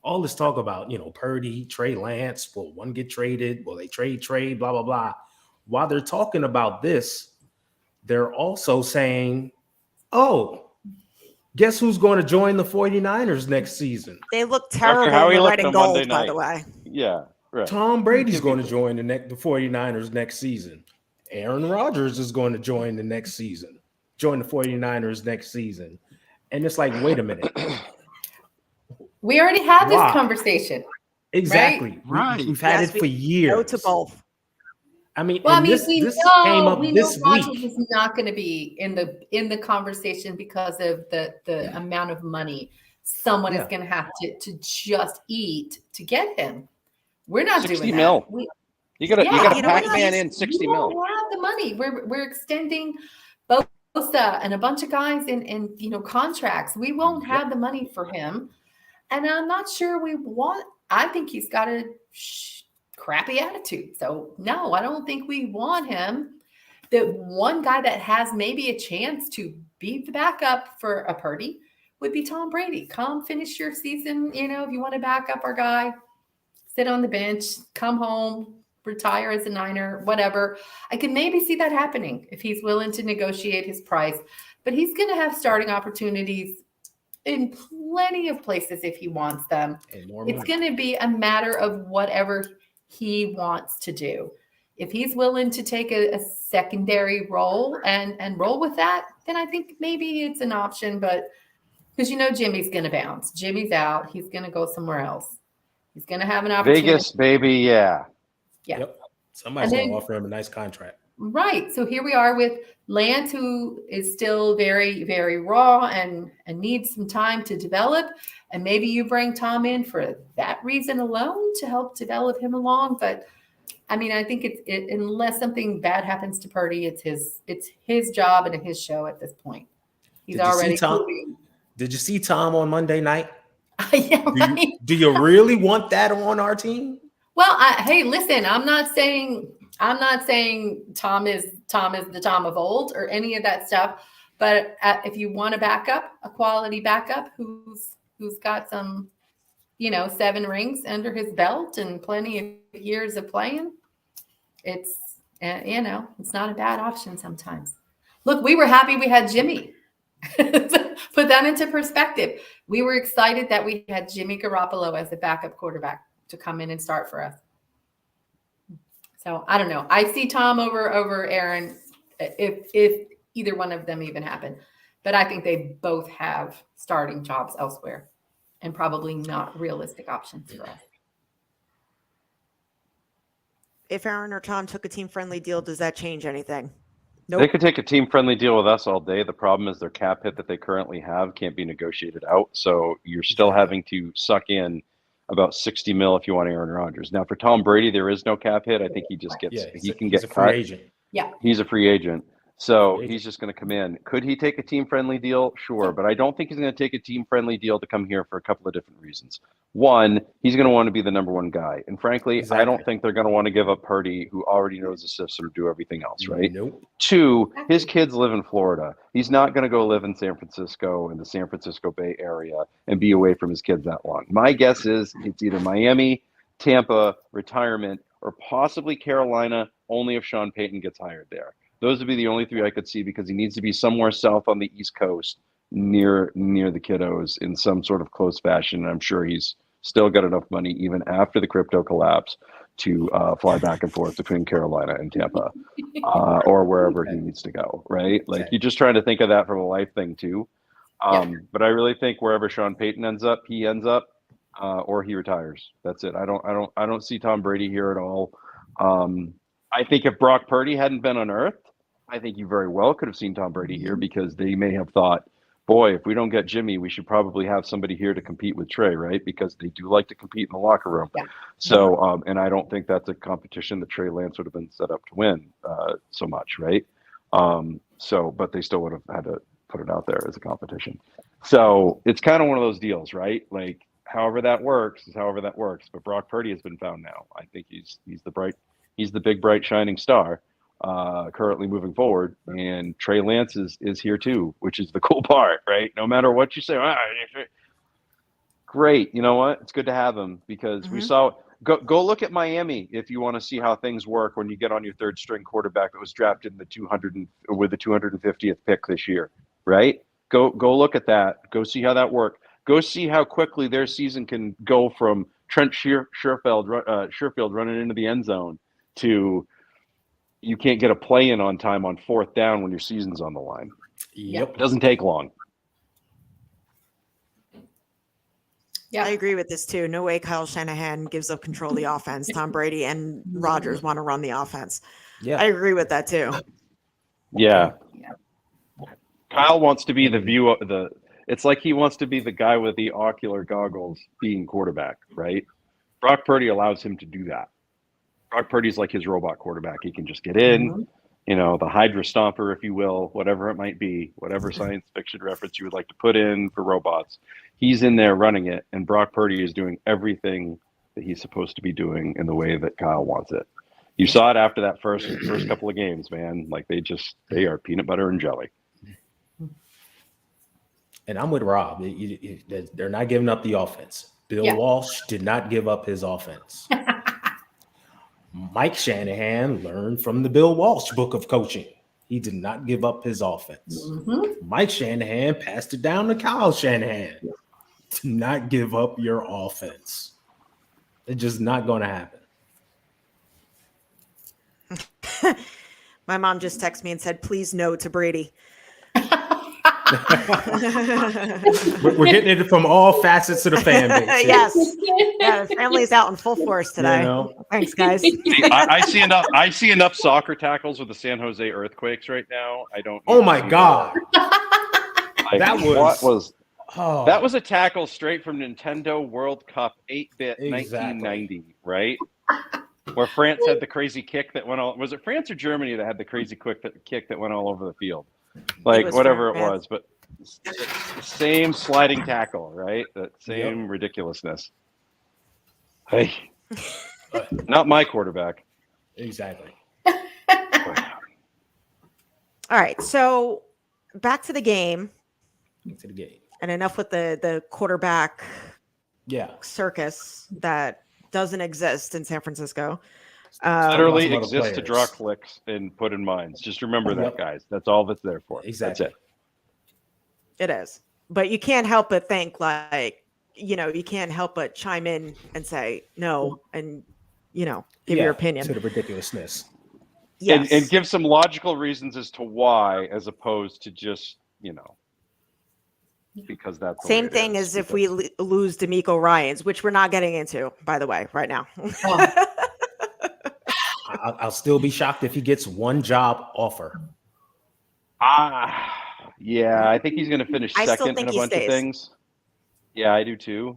S4: All this talk about, Purdy, Trey Lance, will one get traded? Will they trade, blah, blah, blah. While they're talking about this, they're also saying, oh, guess who's going to join the 49ers next season?
S3: They look terrible in the red and gold, by the way.
S6: Yeah, right.
S4: Tom Brady's going to join the 49ers next season. Aaron Rodgers is going to join the 49ers next season. And it's like, wait a minute.
S5: We already had this conversation.
S4: Exactly.
S6: Right.
S4: We've had it for years.
S3: Go to both.
S4: I mean,
S5: this
S4: came up this week.
S5: Rodgers is not going to be in the conversation because of the amount of money someone is going to have to just eat to get him. We're not doing that.
S6: 60 mil. You got to Pac-Man in 60 mil.
S5: We don't have the money. We're extending Bosa and a bunch of guys in contracts. We won't have the money for him, and I'm not sure we want. I think he's got a crappy attitude. So no, I don't think we want him. The one guy that has maybe a chance to be the backup for a Purdy would be Tom Brady. Come finish your season. If you want to back up our guy, sit on the bench, come home, retire as a Niner, whatever. I can maybe see that happening if he's willing to negotiate his price, but he's going to have starting opportunities in plenty of places if he wants them. It's going to be a matter of whatever he wants to do. If he's willing to take a secondary role and roll with that, then I think maybe it's an option. But because Jimmy's going to bounce. Jimmy's out. He's going to go somewhere else. He's going to have an opportunity.
S6: Vegas, baby, yeah.
S4: Yep. Somebody's going to offer him a nice contract.
S5: Right. So here we are with Lance, who is still very, very raw and needs some time to develop. And maybe you bring Tom in for that reason alone to help develop him along. But I mean, I think unless something bad happens to Purdy, it's his job and his show at this point. He's already.
S4: Did you see Tom on Monday night?
S5: Yeah, right.
S4: Do you really want that on our team?
S5: Well, hey, listen, I'm not saying Tom is the Tom of old or any of that stuff. But if you want a backup, a quality backup who's got some, 7 rings under his belt and plenty of years of playing, it's not a bad option sometimes. Look, we were happy we had Jimmy. Put that into perspective. We were excited that we had Jimmy Garoppolo as the backup quarterback to come in and start for us. So I don't know. I see Tom over Aaron if either one of them even happen. But I think they both have starting jobs elsewhere and probably not realistic options for us.
S3: If Aaron or Tom took a team-friendly deal, does that change anything? Nope.
S6: They could take a team-friendly deal with us all day. The problem is their cap hit that they currently have can't be negotiated out. So you're still having to suck in about $60 million if you want Aaron Rodgers. Now for Tom Brady, there is no cap hit. I think he just gets
S4: he's a free agent.
S5: Yeah,
S6: he's a free agent. So he's just going to come in. Could he take a team-friendly deal? Sure. But I don't think he's going to take a team-friendly deal to come here for a couple of different reasons. One, he's going to want to be the number one guy. And frankly, I don't think they're going to want to give up Purdy, who already knows the system, to do everything else, right?
S4: Nope.
S6: Two, his kids live in Florida. He's not going to go live in San Francisco, in the San Francisco Bay Area, and be away from his kids that long. My guess is it's either Miami, Tampa, retirement, or possibly Carolina, only if Sean Payton gets hired there. Those would be the only 3 I could see, because he needs to be somewhere south on the East Coast near the kiddos in some sort of close fashion. And I'm sure he's still got enough money even after the crypto collapse to fly back and forth between Carolina and Tampa or wherever he needs to go, right? Like you're just trying to think of that from a life thing too. But I really think wherever Sean Payton ends up, he ends up or he retires. That's it. I don't see Tom Brady here at all. I think if Brock Purdy hadn't been unearthed, I think you very well could have seen Tom Brady here, because they may have thought, boy, if we don't get Jimmy, we should probably have somebody here to compete with Trey, right? Because they do like to compete in the locker room. Yeah. So, and I don't think that's a competition that Trey Lance would have been set up to win so much, right? But they still would have had to put it out there as a competition. So it's kind of one of those deals, right? Like, however that works is however that works. But Brock Purdy has been found now. I think he's the big, bright, shining star currently moving forward. And Trey Lance is here too, which is the cool part, right? No matter what you say, great. You know what? It's good to have him, because we saw go look at Miami if you want to see how things work when you get on your third string quarterback that was drafted in with the 250th pick this year, right? Go look at that. Go see how that worked. Go see how quickly their season can go from Trent Sherfield running into the end zone to you can't get a play in on time on 4th down when your season's on the line.
S4: Yep.
S6: It doesn't take long.
S3: Yeah, I agree with this too. No way Kyle Shanahan gives up control of the offense. Tom Brady and Rodgers want to run the offense. Yeah, I agree with that too.
S6: Yeah. Kyle wants to be the view of it's like he wants to be the guy with the ocular goggles being quarterback, right? Brock Purdy allows him to do that. Brock Purdy's like his robot quarterback. He can just get in, the Hydra Stomper, if you will, whatever it might be, whatever science fiction reference you would like to put in for robots. He's in there running it, and Brock Purdy is doing everything that he's supposed to be doing in the way that Kyle wants it. You saw it after that first couple of games, man. Like they are peanut butter and jelly.
S4: And I'm with Rob. They're not giving up the offense. Bill Walsh did not give up his offense. Mike Shanahan learned from the Bill Walsh book of coaching. He did not give up his offense. Mike Shanahan passed it down to Kyle Shanahan. Do not give up your offense. It's just not going to happen.
S3: My mom just texted me and said, please no to Brady.
S4: We're getting it from all facets of the fan base.
S3: Yes. Yeah, the family's out in full force today.
S4: You know?
S3: Thanks, guys.
S6: I see enough. I see enough soccer tackles with the San Jose Earthquakes right now. I don't.
S4: Oh my God.
S6: Like,
S4: That
S6: was a tackle straight from Nintendo World Cup 8-bit 1990, right? Where France had the crazy kick that went all. Was it France or Germany that had the crazy kick that went all over the field? Like whatever it was, but the same sliding tackle, right? That same ridiculousness. Hey, not my quarterback.
S4: Exactly.
S3: All right, so back to the game. And enough with the quarterback circus that doesn't exist in San Francisco.
S6: Literally exists to draw clicks and put in minds. Just remember that, guys. That's all that's there for.
S4: Exactly.
S6: That's it.
S3: It is. But you can't help but think like, you can't help but chime in and say no and, give your opinion.
S4: To the ridiculousness.
S3: Yes.
S6: And give some logical reasons as to why, as opposed to just, because that's the
S3: same thing as if we lose DeMeco Ryans, which we're not getting into, by the way, right now.
S4: I'll still be shocked if he gets one job offer.
S6: Yeah, I think he's going to finish second in a bunch of things. Yeah, I do too.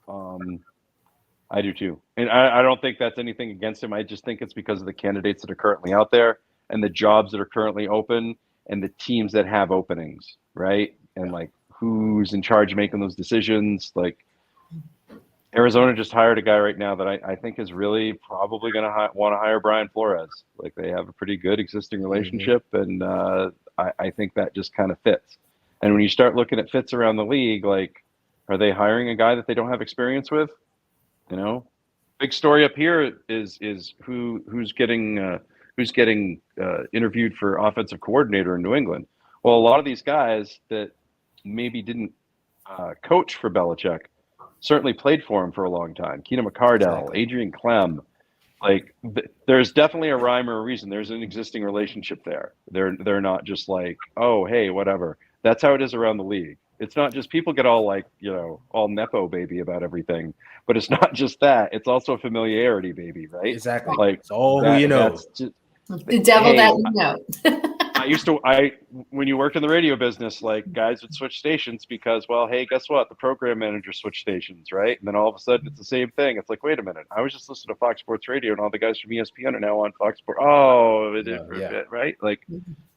S6: I do too. And I don't think that's anything against him. I just think it's because of the candidates that are currently out there and the jobs that are currently open and the teams that have openings, right? And like who's in charge of making those decisions. Like Arizona just hired a guy right now that I think is really probably going to want to hire Brian Flores. Like they have a pretty good existing relationship, and I think that just kind of fits. And when you start looking at fits around the league, like, are they hiring a guy that they don't have experience with? Big story up here is who's getting interviewed for offensive coordinator in New England. Well, a lot of these guys that maybe didn't coach for Belichick certainly played for him for a long time. Keenan McCardell, Adrian Clem. Like there's definitely a rhyme or a reason. There's an existing relationship there. They're not just like, oh, hey, whatever. That's how it is around the league. It's not just people get all like, all nepo baby about everything, but it's not just that. It's also a familiarity baby, right?
S4: Exactly.
S6: Like
S4: it's all who you know.
S5: The devil that you know.
S6: When you worked in the radio business, like guys would switch stations because, well, hey, guess what? The program manager switched stations, right? And then all of a sudden it's the same thing. It's like, wait a minute, I was just listening to Fox Sports Radio and all the guys from ESPN are now on Fox Sports. Oh, right? Like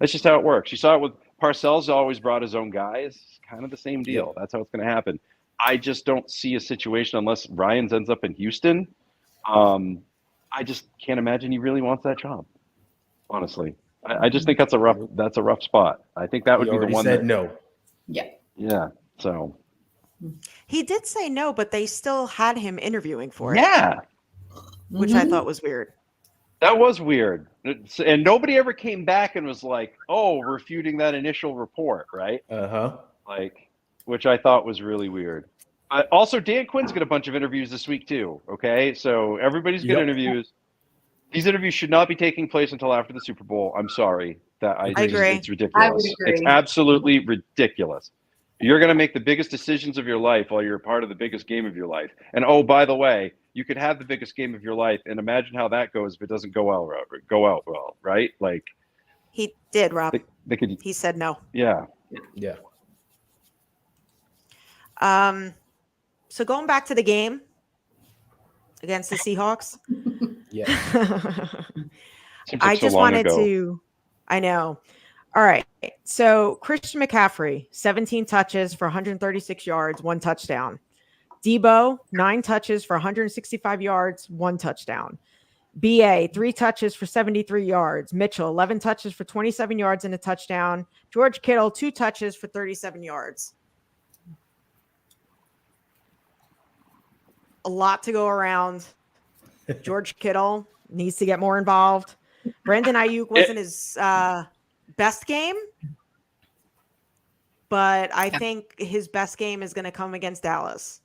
S6: that's just how it works. You saw it with Parcells always brought his own guys. Kind of the same deal. That's how it's going to happen. I just don't see a situation unless Ryans ends up in Houston. I just can't imagine he really wants that job, honestly. I just think that's a rough spot. I think that would be the one
S4: said
S6: that
S4: no.
S6: Yeah. So
S3: he did say no, but they still had him interviewing for it.
S6: Yeah.
S3: Which I thought was weird.
S6: That was weird. And nobody ever came back and was like, oh, refuting that initial report, right? Like, which I thought was really weird. Also, Dan Quinn's got a bunch of interviews this week too. Okay, so everybody's got interviews. These interviews should not be taking place until after the Super Bowl. I'm sorry. I agree. It's ridiculous.
S5: I would agree.
S6: It's absolutely ridiculous. You're going to make the biggest decisions of your life while you're a part of the biggest game of your life. And oh, by the way, you could have the biggest game of your life, and imagine how that goes if it doesn't go out well, right? Like
S3: he did, Rob.
S6: He
S3: said no.
S6: Yeah.
S3: So going back to the game against the Seahawks. I just wanted to, I know. All right. So Christian McCaffrey, 17 touches for 136 yards, 1 touchdown. DEEBO, 9 touches for 165 yards, 1 touchdown. BA, 3 touches for 73 yards. Mitchell, 11 touches for 27 yards and a touchdown. George Kittle, 2 touches for 37 yards. A lot to go around. George Kittle needs to get more involved. Brandon Ayuk wasn't his best game, but I think his best game is going to come against Dallas.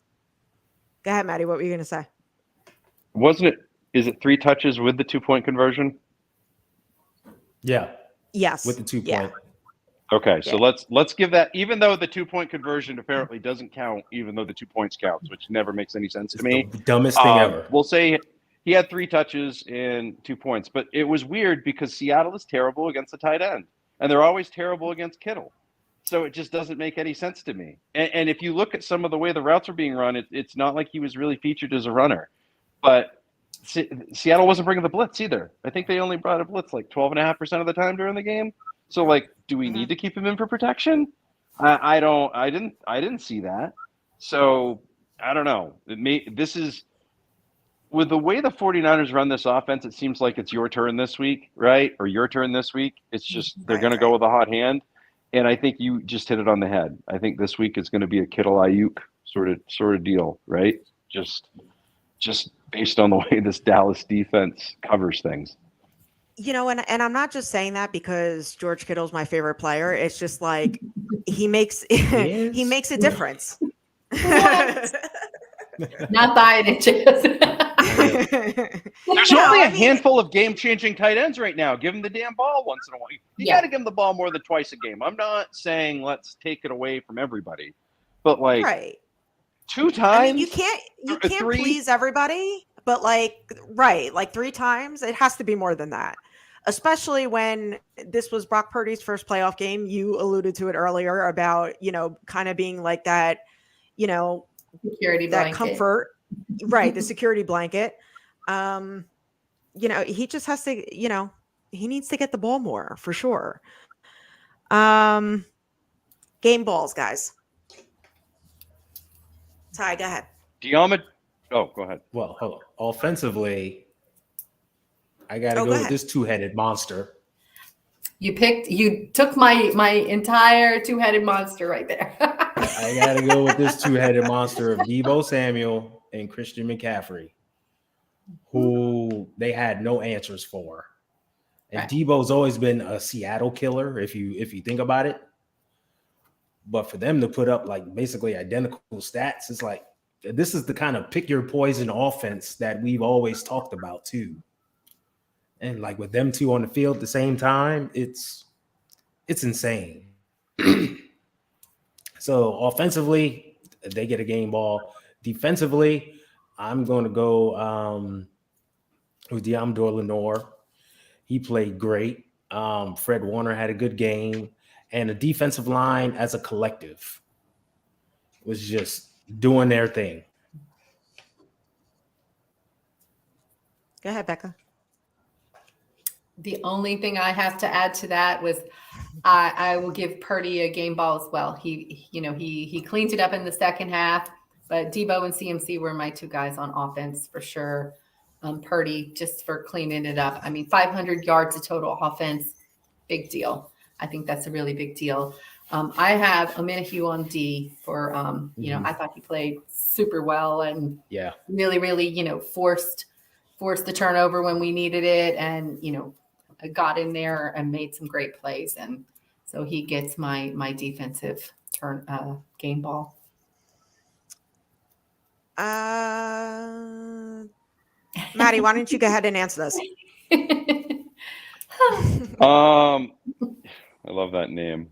S3: Go ahead, Maddie. What were you going to say?
S6: Is it 3 touches with the 2-point conversion?
S4: Yeah.
S3: Yes.
S4: With the 2-point.
S6: Okay, so let's give that, even though the 2-point conversion apparently doesn't count, even though the 2 points counts, which never makes any sense to me.
S4: The dumbest thing ever.
S6: We'll say he had 3 touches and 2 points, but it was weird because Seattle is terrible against the tight end, and they're always terrible against Kittle. So it just doesn't make any sense to me. And if you look at some of the way the routes are being run, it's not like he was really featured as a runner. But Seattle wasn't bringing the blitz either. I think they only brought a blitz like 12.5% of the time during the game. So, like, do we need to keep him in for protection? I didn't see that. So I don't know. This is, with the way the 49ers run this offense, it seems like it's your turn this week, right? Or your turn this week. It's just they're going to go with a hot hand. And I think you just hit it on the head. I think this week is going to be a Kittle Ayuk sort of deal, right? Just based on the way this Dallas defense covers things.
S3: And I'm not just saying that because George Kittle's my favorite player. It's just like he makes a difference.
S5: Not buying it, Jess.
S6: There's only a handful of game-changing tight ends right now. Give them the damn ball once in a while. You got to give them the ball more than twice a game. I'm not saying let's take it away from everybody, but like 2 times.
S3: You can't please everybody, but like 3 times, it has to be more than that. Especially when this was Brock Purdy's first playoff game. You alluded to it earlier about, kind of being like that,
S5: security
S3: that
S5: blanket.
S3: comfort, right? The security blanket. He just has to, he needs to get the ball more for sure. Game balls, guys. Ty, go ahead.
S6: Go ahead.
S4: Well, hold on. Offensively, I got to go with this 2-headed monster.
S5: You took my entire 2-headed monster right there.
S4: I got to go with this 2-headed monster of DEEBO Samuel and Christian McCaffrey, who they had no answers for. And DEEBO's always been a Seattle killer, if you think about it. But for them to put up like basically identical stats, it's like this is the kind of pick your poison offense that we've always talked about too. And like with them two on the field at the same time, it's insane. So offensively, they get a game ball. Defensively, I'm going to go with Deommodore Lenoir. He played great. Fred Warner had a good game. And the defensive line as a collective was just doing their thing.
S3: Go ahead, Becca.
S5: The only thing I have to add to that was I will give Purdy a game ball as well. He cleaned it up in the second half, but DEEBO and CMC were my 2 guys on offense for sure. Purdy just for cleaning it up. 500 yards of total offense, big deal. I think that's a really big deal. I have Omenihu on D for, I thought he played super well and really, really, forced the turnover when we needed it. And, got in there and made some great plays. And so he gets my defensive game ball.
S3: Maddie, why don't you go ahead and answer this?
S6: I love that name.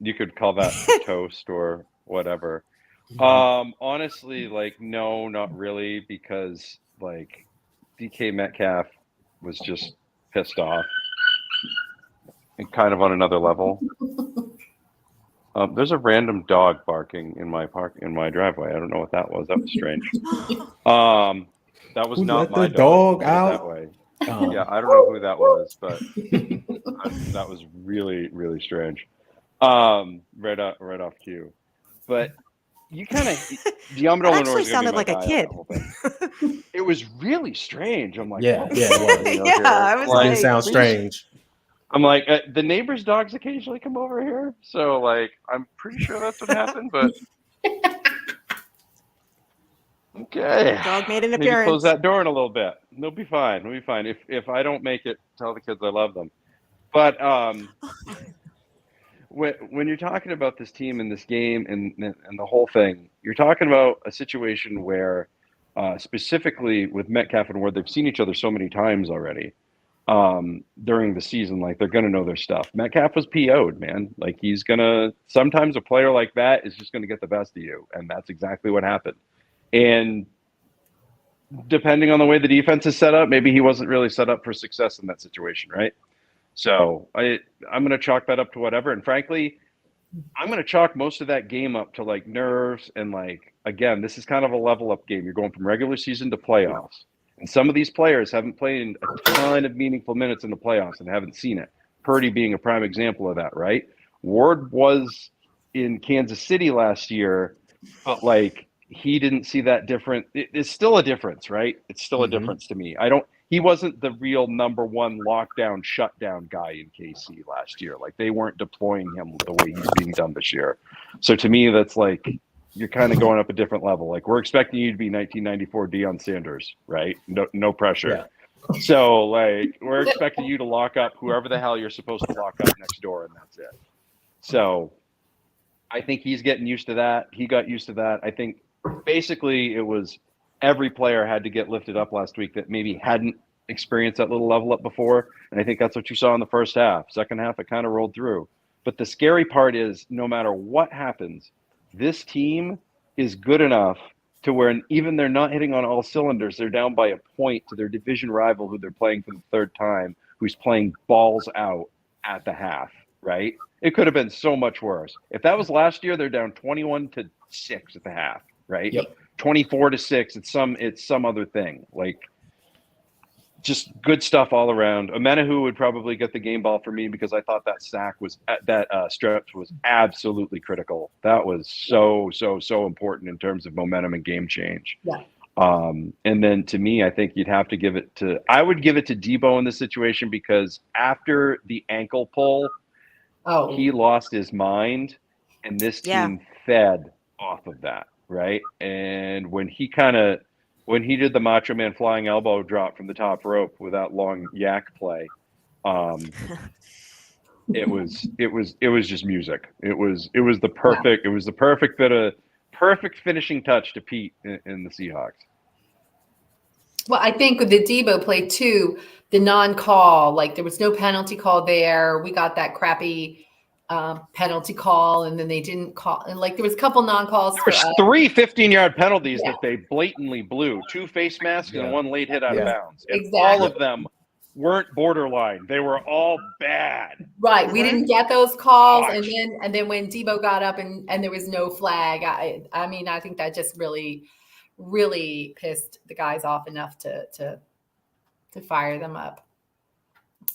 S6: You could call that toast or whatever. Honestly, no, not really, because DK Metcalf was just pissed off and kind of on another level. There's a random dog barking in my driveway. I don't know what that was. That was strange. That was not my dog out that way. Yeah, I don't know who that was, but that was really, really strange. Right off cue. But you kind of Deommodore Lenoir
S3: actually sounded like a kid.
S6: It was really strange. I'm like,
S4: it was.
S3: I was
S4: like, it sounds strange.
S6: I'm like, the neighbors' dogs occasionally come over here, so I'm pretty sure that's what happened. But okay,
S3: dog made an
S6: maybe
S3: appearance.
S6: close that door in a little bit. They'll be fine. We'll be fine. If I don't make it, tell the kids I love them. But when you're talking about this team and this game and the whole thing, you're talking about a situation where, specifically with Metcalf and Ward, they've seen each other so many times already. during the season. Like, they're going to know their stuff. Metcalf was PO'd, man. Like, he's going to, sometimes a player like that is just going to get the best of you. And that's exactly what happened. And depending on the way the defense is set up, maybe he wasn't really set up for success in that situation, right? So I'm going to chalk that up to whatever. And frankly, I'm going to chalk most of that game up to like nerves and like, again, this is kind of a level up game. You're going from regular season to playoffs. And some of these players haven't played a ton of meaningful minutes in the playoffs and haven't seen it. Purdy being a prime example of that, right? Ward was in Kansas City last year, but like he didn't see that different. It's still a difference, right? It's still a difference to me. He wasn't the real number one lockdown, shutdown guy in KC last year. Like, they weren't deploying him the way he's being done this year. So to me, that's like, you're kind of going up a different level. Like, we're expecting you to be 1994 Deion Sanders, right? No pressure. Yeah. So like, we're expecting you to lock up whoever the hell you're supposed to lock up next door, and that's it. So I think he's getting used to that. He got used to that. I think basically it was every player had to get lifted up last week that maybe hadn't experienced that little level up before. And I think that's what you saw in the first half. Second half, it kind of rolled through. But the scary part is, no matter what happens, this team is good enough to where even they're not hitting on all cylinders, they're down by a point to their division rival who they're playing for the third time, who's playing balls out at the half, right? It could have been so much worse. If that was last year, they're down 21-6 at the half, right?
S4: Yep.
S6: 24-6. It's some other thing. Like, just good stuff all around. Amenahu would probably get the game ball for me because I thought that sack was stretch was absolutely critical. That was so important in terms of momentum and game change.
S5: Yeah.
S6: And then to me, I think I would give it to DEEBO in this situation, because after the ankle pull, he lost his mind, and this team fed off of that, right? And when he did the Macho Man flying elbow drop from the top rope with that long yak play, it was just music. It was the perfect finishing touch to Pete in the Seahawks.
S5: Well, I think with the DEEBO play too, the non-call, like there was no penalty call there. We got that crappy penalty call, and then they didn't call. And like there was a couple non-calls.
S6: There was 3 15-yard penalties that they blatantly blew. 2 face masks and 1 late hit out of bounds. And all of them weren't borderline. They were all bad.
S5: Right. We didn't get those calls. And then when DEEBO got up and there was no flag, I mean, I think that just really pissed the guys off enough to fire them up.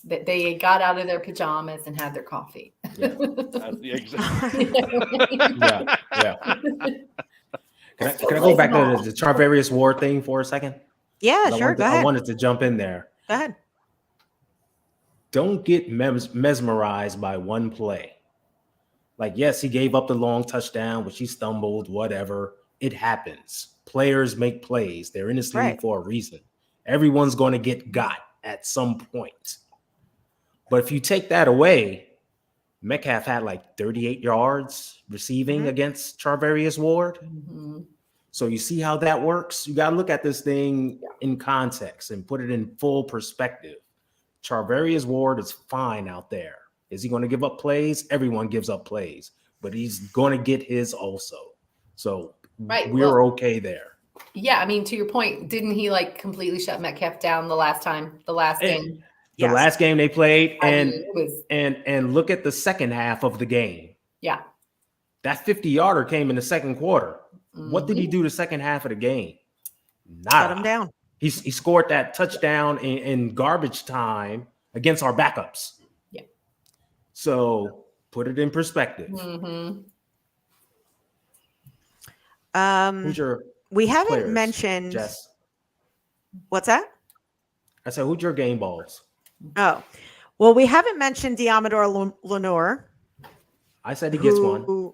S5: They got out of their pajamas and had their coffee.
S6: Yeah. Exactly.
S4: Yeah. Can I go back to the Charvarius Ward thing for a second?
S3: Yeah, sure. Go ahead.
S4: I wanted to jump in there.
S3: Go ahead.
S4: Don't get mesmerized by one play. Like, yes, he gave up the long touchdown, which he stumbled, whatever. It happens. Players make plays. They're in this league for a reason. Everyone's going to get got at some point. But if you take that away, Metcalf had like 38 yards receiving against Charvarius Ward.
S5: Mm-hmm.
S4: So you see how that works? You got to look at this thing in context and put it in full perspective. Charvarius Ward is fine out there. Is he going to give up plays? Everyone gives up plays, but he's going to get his also. So we're okay there.
S5: Yeah, I mean, to your point, didn't he like completely shut Metcalf down the last game? The last game they played, and look at the second half of the game. Yeah.
S4: That 50-yarder came in the second quarter. Mm-hmm. What did he do the second half of the game?
S3: Shut him down.
S4: He scored that touchdown in garbage time against our backups.
S5: Yeah.
S4: So put it in perspective.
S5: Mm-hmm.
S4: Who's your
S3: we haven't
S4: players,
S3: mentioned
S4: Jess?
S3: What's that?
S4: I said, who's your game balls?
S3: Oh, well, we haven't mentioned Diamador Lenore.
S4: I said he gets one.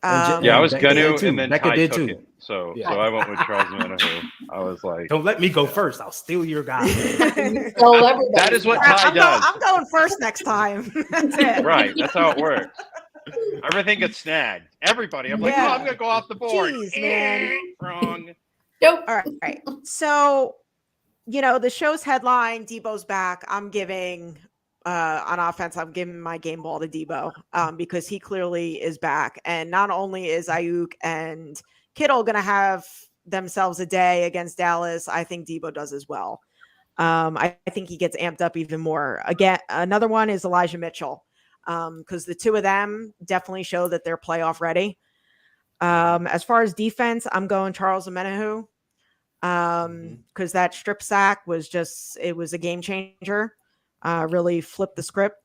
S6: I was gonna, and then
S4: Becca
S6: Ty
S4: did
S6: took
S4: too.
S6: it. So I went with Charles Amenahu. I was like,
S4: don't let me go first. I'll steal your guy.
S6: That is what Ty does.
S3: I'm going first next time. That's it.
S6: Right. That's how it works. Everything gets snagged. Everybody. I'm like, oh, I'm gonna go off the board.
S3: Jeez, man.
S6: Wrong.
S5: Nope.
S3: All right. So the show's headline, DEEBO's back. I'm giving on offense, I'm giving my game ball to DEEBO because he clearly is back. And not only is Ayuk and Kittle going to have themselves a day against Dallas, I think DEEBO does as well. I think he gets amped up even more. Again, another one is Elijah Mitchell because the two of them definitely show that they're playoff ready. As far as defense, I'm going Charles Omenihu because that strip sack was it was a game changer. Really flipped the script.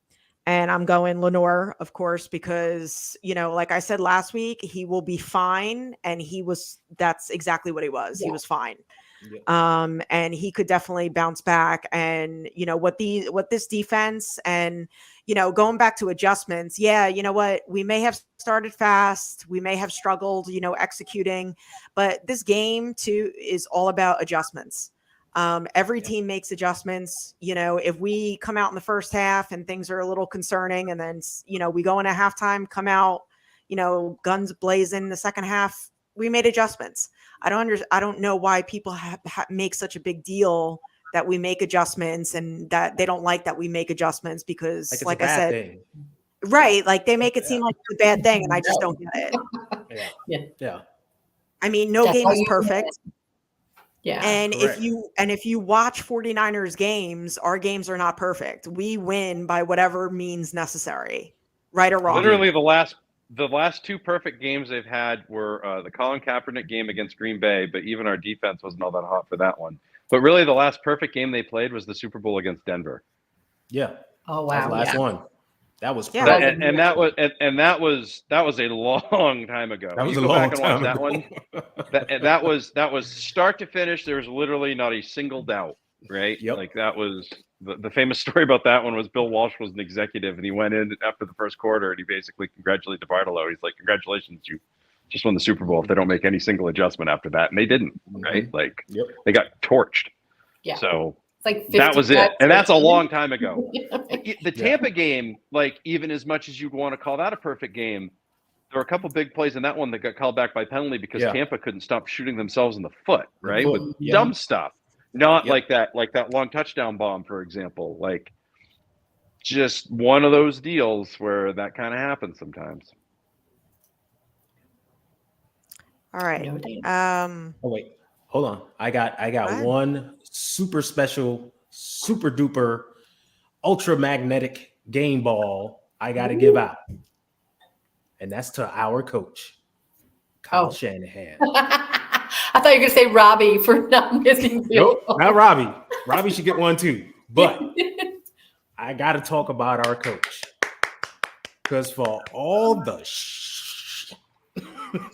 S3: And I'm going Lenore, of course, because, like I said last week, he will be fine. And that's exactly what he was. Yeah. He was fine. Yeah. And he could definitely bounce back. And, what this defense and, going back to adjustments. Yeah. You know what? We may have started fast. We may have struggled, executing, but this game too is all about adjustments. Every team makes adjustments. If we come out in the first half and things are a little concerning and then, we go into halftime, come out, guns blazing in the second half, we made adjustments. I don't know why people make such a big deal that we make adjustments and that they don't like that we make adjustments because like I said, thing. Right. Like they make it seem like it's a bad thing and I just don't get it. Yeah. I mean, no game is perfect. Yeah. And correct. if you watch 49ers games, our games are not perfect. We win by whatever means necessary, right or wrong.
S6: Literally the last two perfect games they've had were the Colin Kaepernick game against Green Bay, but even our defense wasn't all that hot for that one. But really the last perfect game they played was the Super Bowl against Denver.
S4: Yeah.
S5: Oh wow.
S4: The last one. That was
S6: perfect. And that was a long time ago.
S4: That was a long time
S6: ago. That was start to finish. There was literally not a single doubt, right?
S4: Yep.
S6: Like that was the famous story about that one was Bill Walsh was an executive and he went in after the first quarter and he basically congratulated Bartolo. He's like, "Congratulations, you just won the Super Bowl if they don't make any single adjustment after that." And they didn't, right? Like they got torched. Yeah. So
S5: like
S6: that was it. And that's a long time ago. The Tampa game, like even as much as you'd want to call that a perfect game, there were a couple big plays in that one that got called back by penalty because Tampa couldn't stop shooting themselves in the foot, right? With dumb stuff. Not like that long touchdown bomb, for example. Like just one of those deals where that kind of happens sometimes.
S3: All right.
S4: Oh wait. Hold on. I got one super special, super duper, ultra magnetic game ball I got to give out. And that's to our coach, Kyle Shanahan.
S5: I thought you were going to say Robbie for not missing.
S4: Nope, not Robbie. Robbie should get one too. But I got to talk about our coach. Because for all the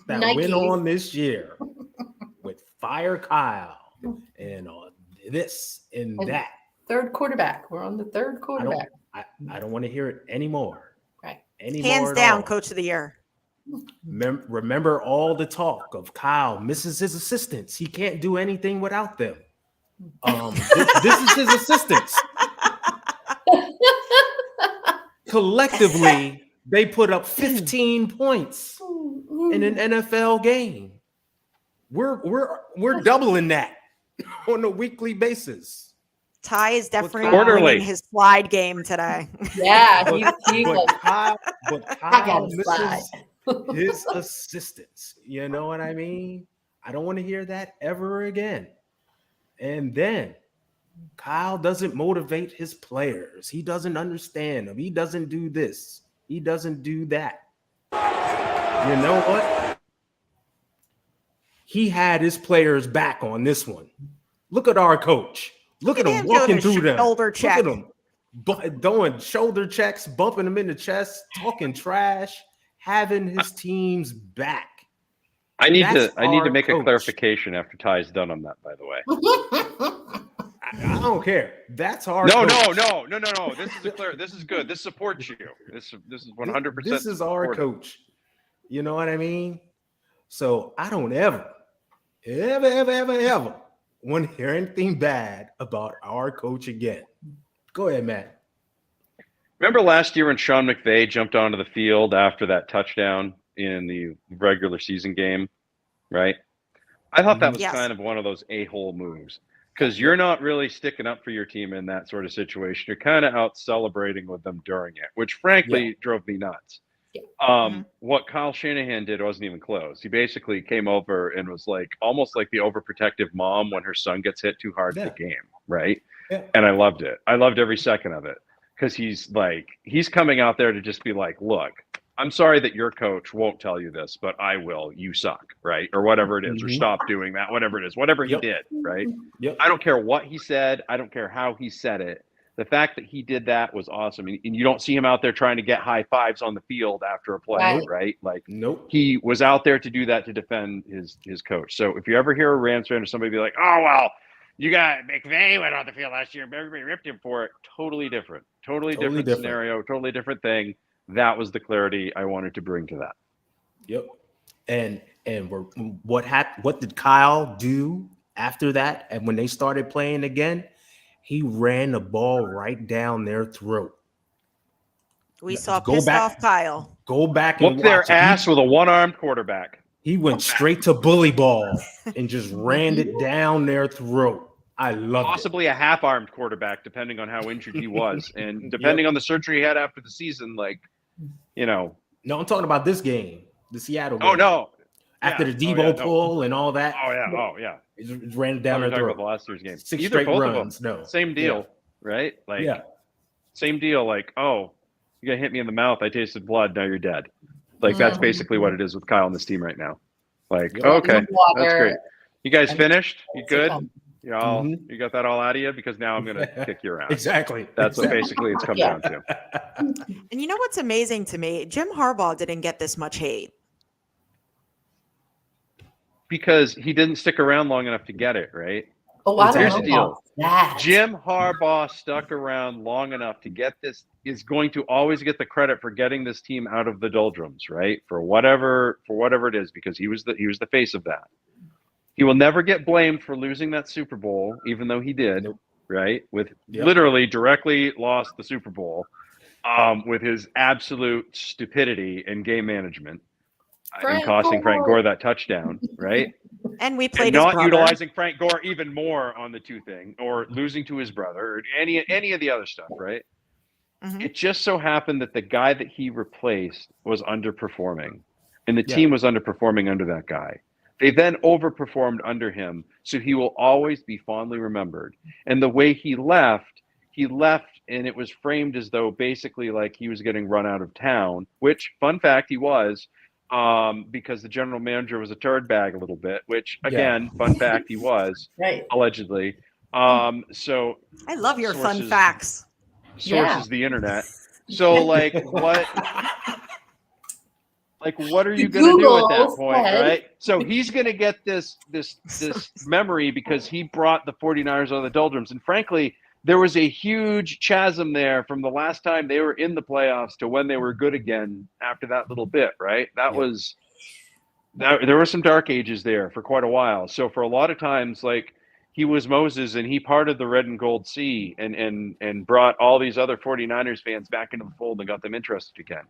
S4: that went on this year with Fire Kyle and this and that.
S5: Third quarterback. We're on the third quarterback.
S4: I don't want to hear it anymore.
S5: Right.
S3: Hands down, Coach of the Year.
S4: Remember all the talk of Kyle misses his assistants. He can't do anything without them. This is his assistants. Collectively, they put up 15 points in an NFL game. We're doubling that on a weekly basis.
S3: Ty is definitely winning his slide game today.
S5: Yeah,
S4: but Kyle misses his assistants. You know what I mean? I don't want to hear that ever again. And then Kyle doesn't motivate his players. He doesn't understand them. He doesn't do this. He doesn't do that. You know what? He had his players back on this one. Look at our coach. Look at him walking through them.
S3: Shoulder check.
S4: Look at him doing shoulder checks, bumping them in the chest, talking trash, having his teams back.
S6: I need to make a clarification after Ty's done on that, by the way.
S4: I don't care. That's our
S6: No. This is good. This supports you. This is 100%.
S4: This is our coach. You know what I mean? So I don't ever want to hear anything bad about our coach again. Go ahead, Matt.
S6: Remember last year when Sean McVay jumped onto the field after that touchdown in the regular season game, right? I thought that was kind of one of those a-hole moves because you're not really sticking up for your team in that sort of situation. You're kind of out celebrating with them during it, which frankly drove me nuts. What Kyle Shanahan did wasn't even close. He basically came over and was like almost like the overprotective mom when her son gets hit too hard in the game, right? Yeah. And I loved it. I loved every second of it because he's coming out there to just be like, look, I'm sorry that your coach won't tell you this, but I will. You suck, right? Or whatever it is, or stop doing that, whatever it is, whatever he did, right? I don't care what he said. I don't care how he said it. The fact that he did that was awesome. And you don't see him out there trying to get high fives on the field after a play, right? Like, he was out there to do that to defend his coach. So if you ever hear a Rams fan or somebody be like, oh, well, you got McVay went on the field last year and everybody ripped him for it. Totally different scenario, totally different thing. That was the clarity I wanted to bring to that.
S4: Yep. And what did Kyle do after that? And when they started playing again, he ran the ball right down their throat.
S3: We saw pissed off Kyle.
S4: Go back and
S6: whoop their ass with a one-armed quarterback.
S4: He went straight to bully ball and just ran it down their throat. I love it.
S6: Possibly a half-armed quarterback, depending on how injured he was, and depending on the surgery he had after the season. Like, No,
S4: I'm talking about this game, the Seattle game.
S6: Oh no!
S4: After the DEEBO pull and all that.
S6: Oh yeah.
S4: It ran down their throat.
S6: About the last year's game.
S4: 6 straight runs. No,
S6: same deal, right? Like, same deal. Like, oh, you gotta hit me in the mouth. I tasted blood. Now you're dead. Like, that's basically what it is with Kyle and this team right now. Like, okay, that's great. You guys finished? You good? You got that all out of you? Because now I'm going to kick your ass.
S4: Exactly.
S6: That's what basically it's come down to.
S3: And you know what's amazing to me? Jim Harbaugh didn't get this much hate.
S6: Because he didn't stick around long enough to get it, right?
S5: Oh, I
S6: Here's
S5: don't
S6: the
S5: know
S6: deal.
S5: about that.
S6: Jim Harbaugh stuck around long enough to get this, is going to always get the credit for getting this team out of the doldrums, right? For whatever it is, because he was the face of that. He will never get blamed for losing that Super Bowl, even though he did, right? Literally directly lost the Super Bowl with his absolute stupidity and game management and costing Frank Gore that touchdown, right?
S3: And we played
S6: and
S3: his
S6: not
S3: brother.
S6: Utilizing Frank Gore even more on the two thing, or losing to his brother, or any of the other stuff, right? It just so happened that the guy that he replaced was underperforming, and the team was underperforming under that guy. They then overperformed under him, so he will always be fondly remembered. And the way he left, and it was framed as though basically like he was getting run out of town, which, fun fact, he was, because the general manager was a turd bag a little bit, which, again, fun fact, he was, allegedly. So
S3: I love your fun facts.
S6: Sources the internet. So, like, what... Like, what are you going to do at that point, right? So he's going to get this memory because he brought the 49ers out of the doldrums. And frankly, there was a huge chasm there from the last time they were in the playoffs to when they were good again after that little bit, right? There were some dark ages there for quite a while. So for a lot of times, like, he was Moses and he parted the red and gold sea and brought all these other 49ers fans back into the fold and got them interested again.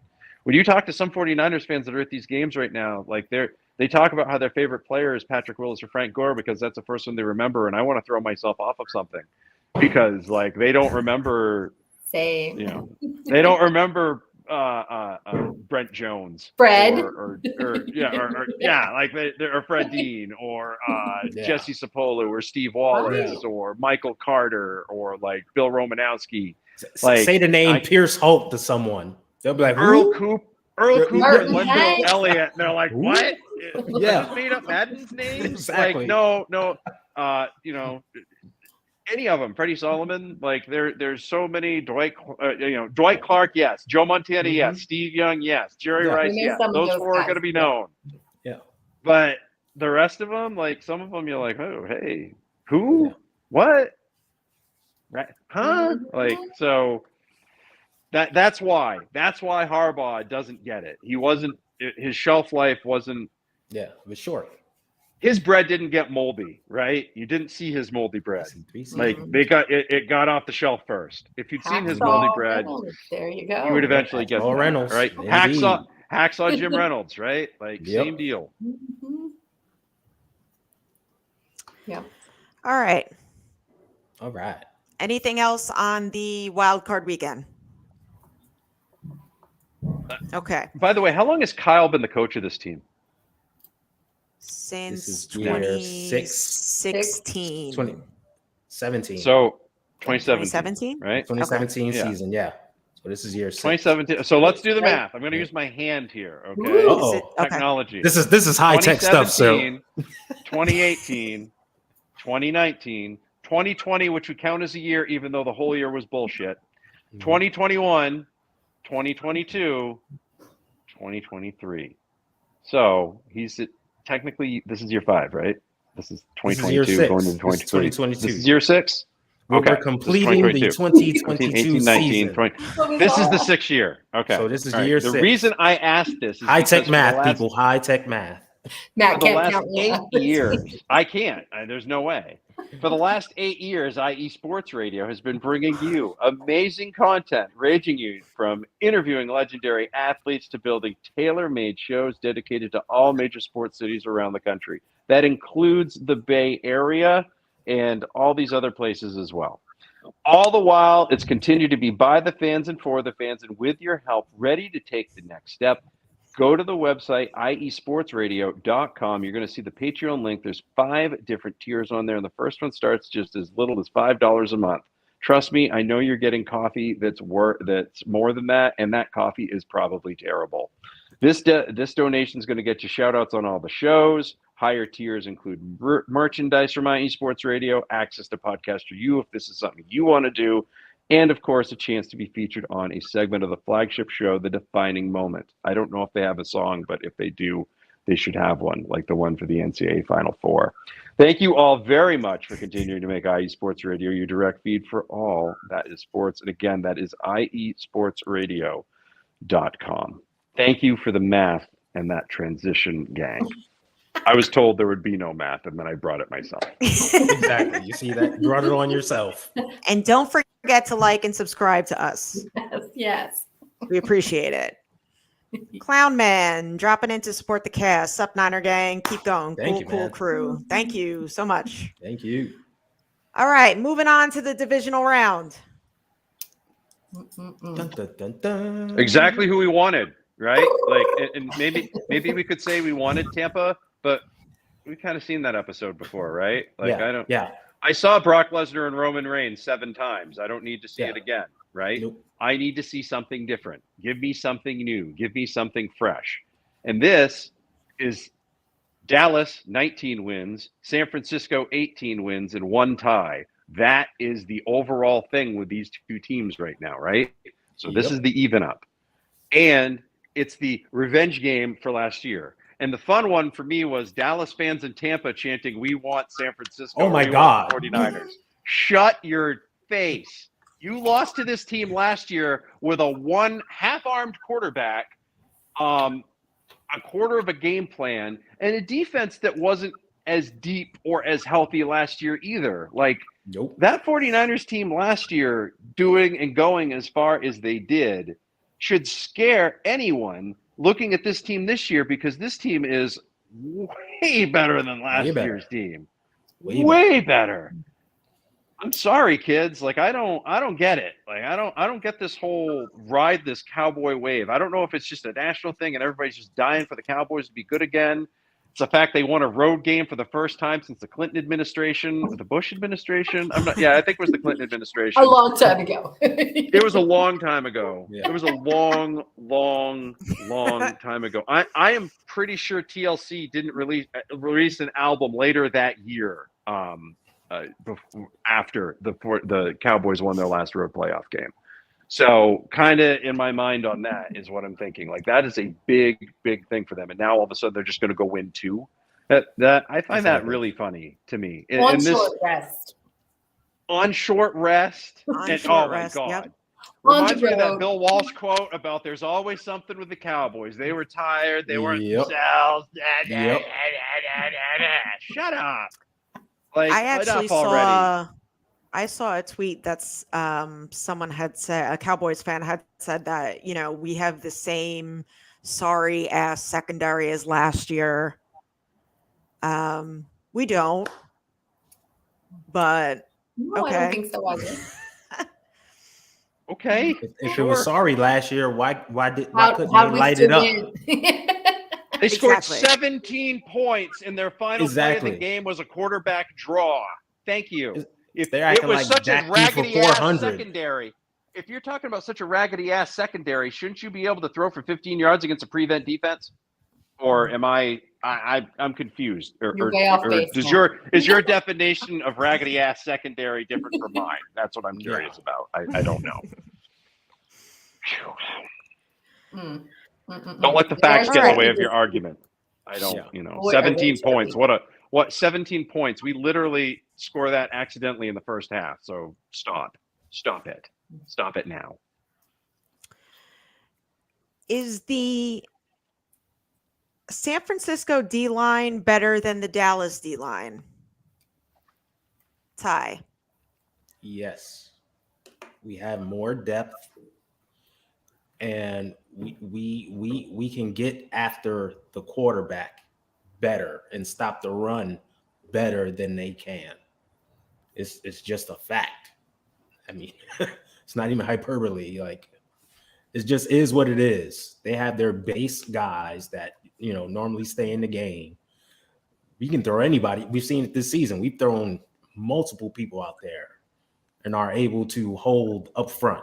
S6: When you talk to some 49ers fans that are at these games right now, like they talk about how their favorite player is Patrick Willis or Frank Gore because that's the first one they remember. And I want to throw myself off of something because like they don't remember.
S5: Same.
S6: They don't remember Brent Jones,
S5: Fred,
S6: or Fred Dean, or Jesse Sapolu, or Steve Wallace, or Michael Carter, or like Bill Romanowski. Like,
S4: say the name Pierce Holt to someone. They'll be like,
S6: Earl Cooper, and Wendell Elliott. And they're like, what? Yeah. Made up Madden's names?
S4: Exactly.
S6: Like, no. Any of them. Freddie Solomon. Like, there's so many. Dwight Clark, yes. Joe Montana, yes. Steve Young, yes. Jerry Rice, yes. Those four are going to be known.
S4: Yeah.
S6: But the rest of them, like, some of them, you're like, oh, hey, who? Yeah. What? Right? Huh? Like, so... That's why Harbaugh doesn't get it. His shelf life wasn't.
S4: Yeah, it was short.
S6: His bread didn't get moldy, right? You didn't see his moldy bread. Like it got off the shelf first. If you'd seen his moldy bread,
S5: there you go.
S6: You would eventually get that,
S4: Reynolds,
S6: right? Hacksaw Jim Reynolds, right? Like same deal.
S5: Yeah.
S3: All right.
S4: All right.
S3: Anything else on the wild card weekend? Okay.
S6: By the way, how long has Kyle been the coach of this team?
S3: Since
S4: year
S3: 2016.
S4: 2017.
S6: So 2017,
S3: 2017?
S6: right?
S4: 2017
S6: Okay.
S4: season, yeah. So this is year 6.
S6: 2017. So let's do the math. I'm going to use my hand here. Okay.
S4: Uh-oh.
S6: Technology.
S4: This is high tech stuff, sir.
S6: 2018, 2019, 2020, which we count as a year, even though the whole year was bullshit. 2021, 2022, 2023. So he's technically, this is year 5, right? This is 2022 going into 2023. This is year 6.
S4: Okay. We're completing the 2022
S6: 18, 19,
S4: season.
S6: 20. This is the 6th year. Okay.
S4: So this is year 6.
S6: The reason I asked this is
S4: high tech math, people. High tech math.
S5: Matt
S6: for the
S5: can't
S6: last
S5: count
S6: 8 years, I can't. There's no way. For the last 8 years, IE Sports Radio has been bringing you amazing content, ranging you from interviewing legendary athletes to building tailor-made shows dedicated to all major sports cities around the country. That includes the Bay Area and all these other places as well. All the while, it's continued to be by the fans and for the fans, and with your help, ready to take the next step. Go to the website, iesportsradio.com. You're going to see the Patreon link. There's 5 different tiers on there, and the first one starts just as little as $5 a month. Trust me, I know you're getting coffee that's more than that, and that coffee is probably terrible. This donation is going to get you shout-outs on all the shows. Higher tiers include merchandise from IE Sports Radio, access to Podcaster U if this is something you want to do, and, of course, a chance to be featured on a segment of the flagship show, The Defining Moment. I don't know if they have a song, but if they do, they should have one, like the one for the NCAA Final Four. Thank you all very much for continuing to make IE Sports Radio your direct feed for all that is sports. And, again, that is iesportsradio.com. Thank you for the math and that transition, gang. I was told there would be no math, and then I brought it myself.
S4: Exactly. You see that? You brought it on yourself.
S3: And don't forget to like and subscribe to us.
S5: Yes.
S3: We appreciate it. Clown Man dropping in to support the cast. Sup, Niner Gang. Keep going.
S4: Thank you,
S3: cool
S4: man.
S3: crew. Thank you so much.
S4: Thank you.
S3: All right, moving on to the divisional round.
S4: Dun, dun, dun, dun.
S6: Exactly who we wanted, right? Like, and maybe we could say we wanted Tampa, but we've kind of seen that episode before, right? Like,
S4: Yeah.
S6: I saw Brock Lesnar and Roman Reigns 7 times. I don't need to see
S4: Yeah.
S6: it again, right?
S4: Nope.
S6: I need to see something different. Give me something new. Give me something fresh. And this is Dallas 19 wins, San Francisco 18 wins, and 1 tie. That is the overall thing with these 2 teams right now, right? So this is the even up. And it's the revenge game for last year. And the fun one for me was Dallas fans in Tampa chanting, "We want San Francisco."
S4: Oh, my
S6: we
S4: God.
S6: want the 49ers. Shut your face. You lost to this team last year with a half-armed quarterback, a quarter of a game plan, and a defense that wasn't as deep or as healthy last year either. Like,
S4: Nope.
S6: that 49ers team last year doing and going as far as they did should scare anyone looking at this team this year, because this team is way better than last year's team. Way better. I'm sorry, kids. Like, I don't get it. Like, I don't get this whole ride this Cowboy wave. I don't know if it's just a national thing and everybody's just dying for the Cowboys to be good again. It's the fact they won a road game for the first time since the Clinton administration, or the Bush administration. I think it was the Clinton administration.
S5: A long time ago.
S6: It was a long time ago.
S4: Yeah.
S6: It was a long time ago. I am pretty sure TLC didn't release an album later that year, after the Cowboys won their last road playoff game. So kind of in my mind on that is what I'm thinking. Like, that is a big thing for them. And now all of a sudden they're just going to go win 2. That I find that really funny to me.
S5: On short rest.
S6: On short rest.
S3: On
S6: And,
S3: short
S6: oh my
S3: rest,
S6: God.
S3: yep.
S6: Reminds me of that Bill Walsh quote about there's always something with the Cowboys. They were tired. They weren't themselves. Shut up. Like,
S3: I actually saw a tweet that's someone had said, a Cowboys fan had said that, we have the same sorry ass secondary as last year. We don't, but
S5: No, I don't think so either.
S6: Okay.
S4: If it was sorry last year, why couldn't they light it up?
S6: They scored 17 points, and their final play of the game was a quarterback draw. Thank you. If it was such a raggedy-ass secondary, if you're talking about such a raggedy-ass secondary, shouldn't you be able to throw for 15 yards against a prevent defense? Or am I'm confused?
S5: You're way off base.
S6: Is your definition of raggedy-ass secondary different from mine? That's what I'm curious about. I don't know. Don't let the facts get in the way of your argument. I don't, 17 points. What 17 points? We literally score that accidentally in the first half. So stop it now.
S3: Is the San Francisco D-line better than the Dallas D-line? Ty?
S4: Yes. We have more depth, and we can get after the quarterback better and stop the run better than they can. It's just a fact. I mean, it's not even hyperbole. Like, it just is what it is. They have their base guys that, normally stay in the game. We can throw anybody. We've seen it this season. We've thrown multiple people out there and are able to hold up front.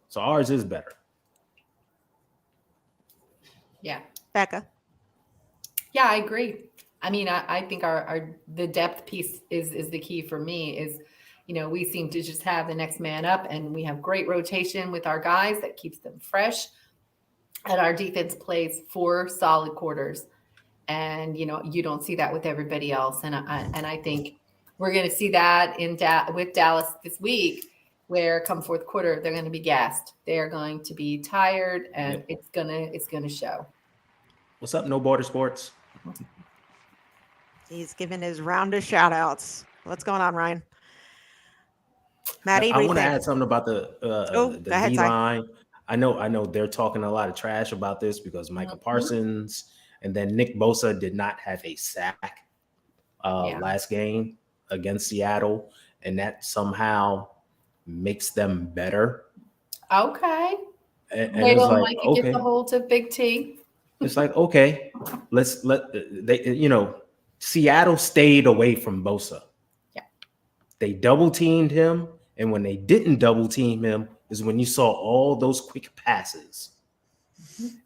S4: So ours is better.
S5: Yeah.
S3: Becca?
S5: Yeah, I agree. I mean, I think the depth piece is the key for me is, we seem to just have the next man up, and we have great rotation with our guys that keeps them fresh. And our defense plays 4 solid quarters. And, you don't see that with everybody else. And I think we're going to see that with Dallas this week, where come fourth quarter, they're going to be gassed. They're going to be tired, and it's going to show.
S4: What's up, No Border Sports?
S3: He's giving his round of shout outs. What's going on, Ryan? Maddie,
S4: I want to add something about the D-line. I know they're talking a lot of trash about this because Micah Parsons and then Nick Bosa did not have a sack last game against Seattle, and that somehow makes them better.
S5: Okay.
S4: And it's like,
S5: Micah gets a hold of Big T.
S4: It's like, okay, Seattle stayed away from Bosa.
S5: Yeah.
S4: They double teamed him, and when they didn't double team him is when you saw all those quick passes.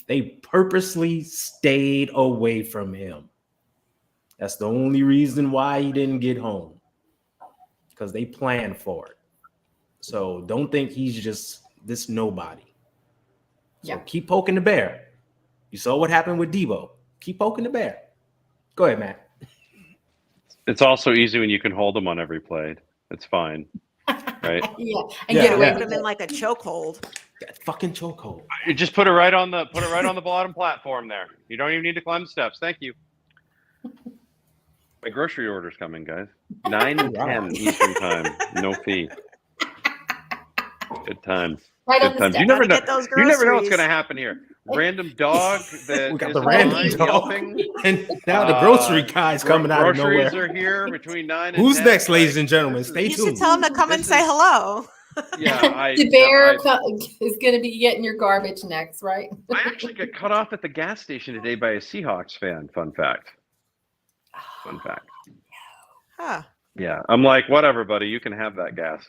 S4: They purposely stayed away from him. That's the only reason why he didn't get home, because they planned for it. So don't think he's just this nobody. So keep poking the bear. You saw what happened with DEEBO. Keep poking the bear. Go ahead, Matt.
S6: It's also easy when you can hold them on every play. It's fine. Right?
S3: Get away from him in like a chokehold.
S4: That fucking chokehold.
S6: You just put it right on the bottom platform there. You don't even need to climb the steps. Thank you. My grocery order's coming, guys. 9 and 10 Eastern time. No fee. Good times. Good times. You never know what's going to happen here. Random dog that
S4: we got the random dog,
S6: yelping.
S4: And now the grocery guy's coming out of nowhere.
S6: Groceries are here between 9 and
S4: Who's
S6: 10.
S4: Next, ladies and gentlemen? Stay tuned.
S3: You should tell him to come and say hello.
S6: Yeah,
S5: the bear is going to be getting your garbage next, right?
S6: I actually got cut off at the gas station today by a Seahawks fan. Fun fact.
S3: Huh.
S6: Yeah, I'm like, whatever, buddy. You can have that gas.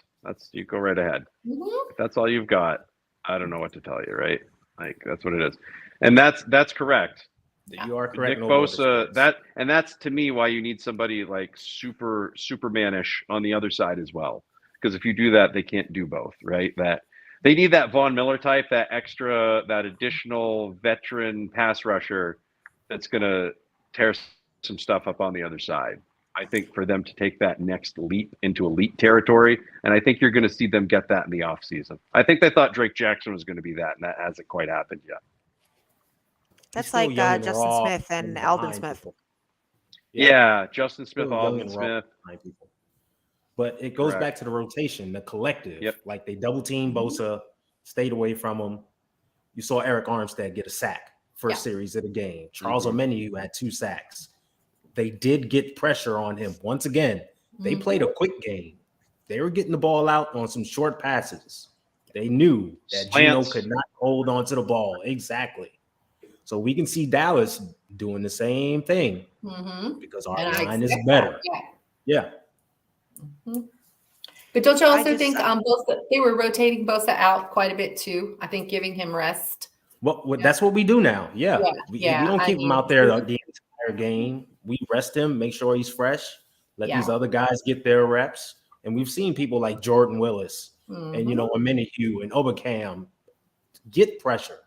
S6: You go right ahead. If that's all you've got, I don't know what to tell you, right? Like, that's what it is. And that's correct.
S4: You are correct.
S6: Nick Bosa, that's to me why you need somebody like Superman-ish on the other side as well. Because if you do that, they can't do both, right? That they need that Von Miller type, that additional veteran pass rusher that's gonna tear some stuff up on the other side. I think for them to take that next leap into elite territory, and I think you're going to see them get that in the offseason. I think they thought Drake Jackson was going to be that, and that hasn't quite happened yet.
S3: That's like Justin Smith and Aldon Smith.
S6: Yeah, Justin Smith, Aldon Smith.
S4: But it goes back to the rotation, the collective.
S6: Yep.
S4: Like they double team Bosa, stayed away from him. You saw Eric Armstead get a sack first series of the game. Charles Omenihu had 2 sacks. They did get pressure on him. Once again, they played a quick game. they were getting the ball out on some short passes. They knew that Geno could not hold on to the ball. Exactly. So we can see Dallas doing the same thing because our line is better. Yeah.
S5: Mm-hmm. But don't you also think they were rotating Bosa out quite a bit too? I think giving him rest.
S4: Well, that's what we do now. Yeah. We don't keep him out there the entire game. We rest him, make sure he's fresh, let these other guys get their reps. And we've seen people like Jordan Willis and, Omenihu and Obakam get pressure,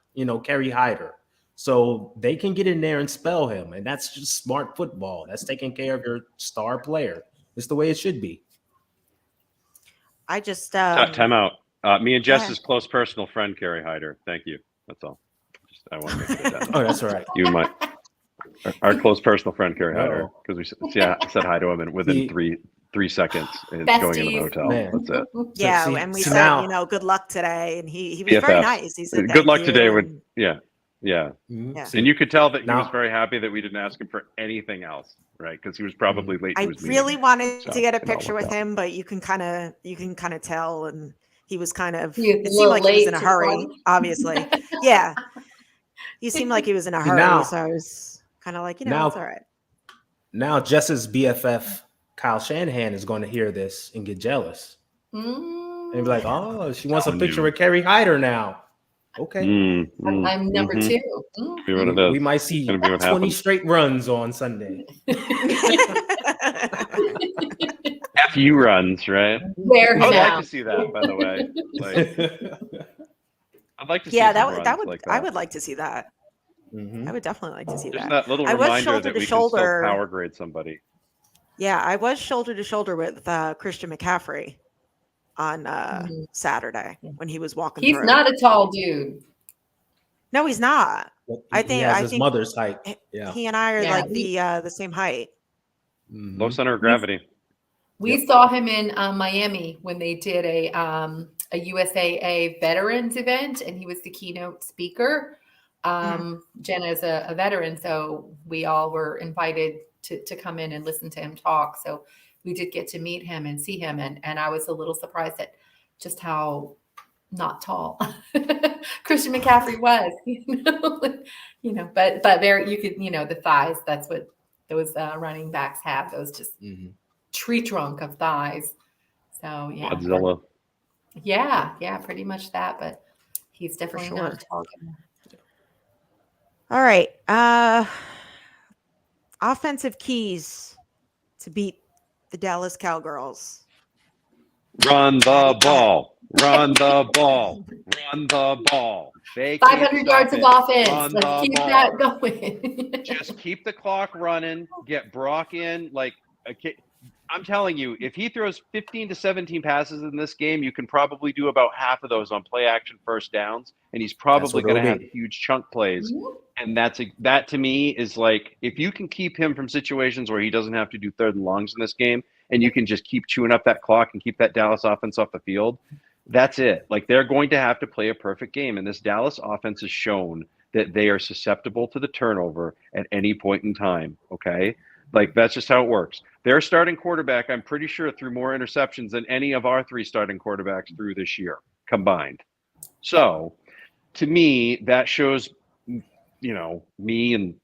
S4: Kerry Hyder. So they can get in there and spell him. And that's just smart football. That's taking care of your star player. It's the way it should be.
S3: I just
S6: time out. Me and Jess's close personal friend, Kerry Hyder. Thank you. That's all. I want to make it that.
S4: Oh, that's all right.
S6: You might. Our close personal friend, Kerry Hyder, because we said hi to him, and within three seconds, going into the hotel. Man. That's it.
S3: Yeah, and we said, good luck today, and he was very nice. He said,
S6: good luck today. Yeah. And you could tell that he was very happy that we didn't ask him for anything else, right? Because he was probably late.
S3: I really wanted to get a picture with him, but you can kind of tell, and he was kind of. It seemed like he was in a hurry. Obviously, yeah. He seemed like he was in a hurry, so I was kind of like, it's all right.
S4: Now, Jess's BFF Kyle Shanahan is going to hear this and get jealous, and be like, "Oh, she wants a picture with Kerry Hyder now." Okay,
S5: I'm number 2.
S4: We might see 20 straight runs on Sunday.
S6: FU runs, right?
S5: I'd
S6: like to see that, by the way. I'd like to see
S3: that would I would like to see that. I would definitely like to see
S6: Just
S3: that.
S6: that little reminder that we can still power grade somebody.
S3: Yeah, I was shoulder to shoulder with Christian McCaffrey on Saturday when he was walking
S5: He's
S3: through.
S5: not a tall dude.
S3: No, he's not. I think
S4: his mother's height. Yeah.
S3: He and I are like the same height.
S6: Low center of gravity.
S5: We saw him in Miami when they did a USAA veterans event, and he was the keynote speaker. Jenna is a veteran, so we all were invited to come in and listen to him talk. So we did get to meet him and see him, and I was a little surprised at just how not tall Christian McCaffrey was. But very, you could, the thighs. That's what those running backs have. Those just tree trunk of thighs. So yeah,
S6: Godzilla.
S5: Yeah, pretty much that. But he's definitely not a tall guy.
S3: All right. Offensive keys to beat the Dallas Cowgirls.
S6: Run the ball. Run the ball. Run the ball.
S5: 500 yards of offense. Let's keep that going.
S6: Just keep the clock running. Get Brock in. I'm telling you, if he throws 15 to 17 passes in this game, you can probably do about half of those on play action first downs, and he's probably going to have huge chunk plays. And that to me is like, if you can keep him from situations where he doesn't have to do third and longs in this game, and you can just keep chewing up that clock and keep that Dallas offense off the field, that's it. Like, they're going to have to play a perfect game, and this Dallas offense has shown that they are susceptible to the turnover at any point in time. Okay. Like, that's just how it works. Their starting quarterback, I'm pretty sure, threw more interceptions than any of our 3 starting quarterbacks threw this year combined. So, to me, that shows, me and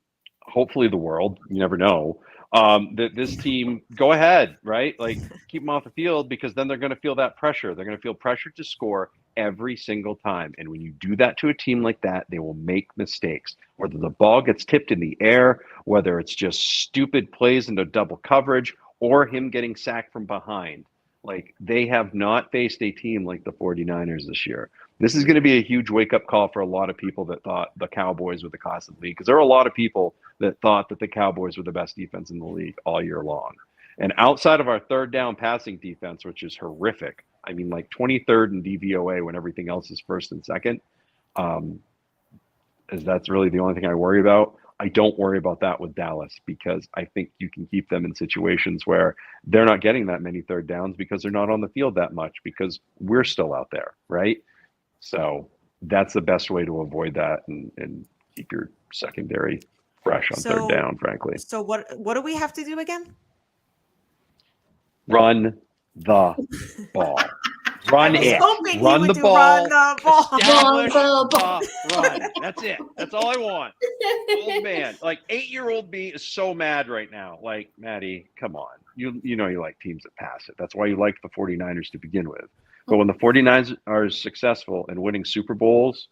S6: hopefully the world, you never know, that this team, go ahead, right? Like, keep them off the field, because then they're going to feel that pressure. They're going to feel pressure to score every single time. And when you do that to a team like that, they will make mistakes. Whether the ball gets tipped in the air, whether it's just stupid plays into double coverage, or him getting sacked from behind. Like, they have not faced a team like the 49ers this year. This is going to be a huge wake-up call for a lot of people that thought the Cowboys were the class of the league, because there are a lot of people that thought that the Cowboys were the best defense in the league all year long. And outside of our third down passing defense, which is horrific, I mean, like 23rd in DVOA when everything else is first and second, as that's really the only thing I worry about. I don't worry about that with Dallas, because I think you can keep them in situations where they're not getting that many third downs because they're not on the field that much, because we're still out there, right? So that's the best way to avoid that and keep your secondary fresh on third down, frankly.
S3: So what do we have to do again?
S6: Run the ball. Run it.
S3: Hoping
S6: Run
S3: he
S6: the
S3: would
S6: ball.
S3: run the ball.
S6: Establish
S5: Run the ball.
S6: the run. That's it. That's all I want. Old man, like 8-year-old me is so mad right now. Like, Maddie, come on. You know you like teams that pass it. That's why you like the 49ers to begin with. But when the 49ers are successful in winning Super Bowls,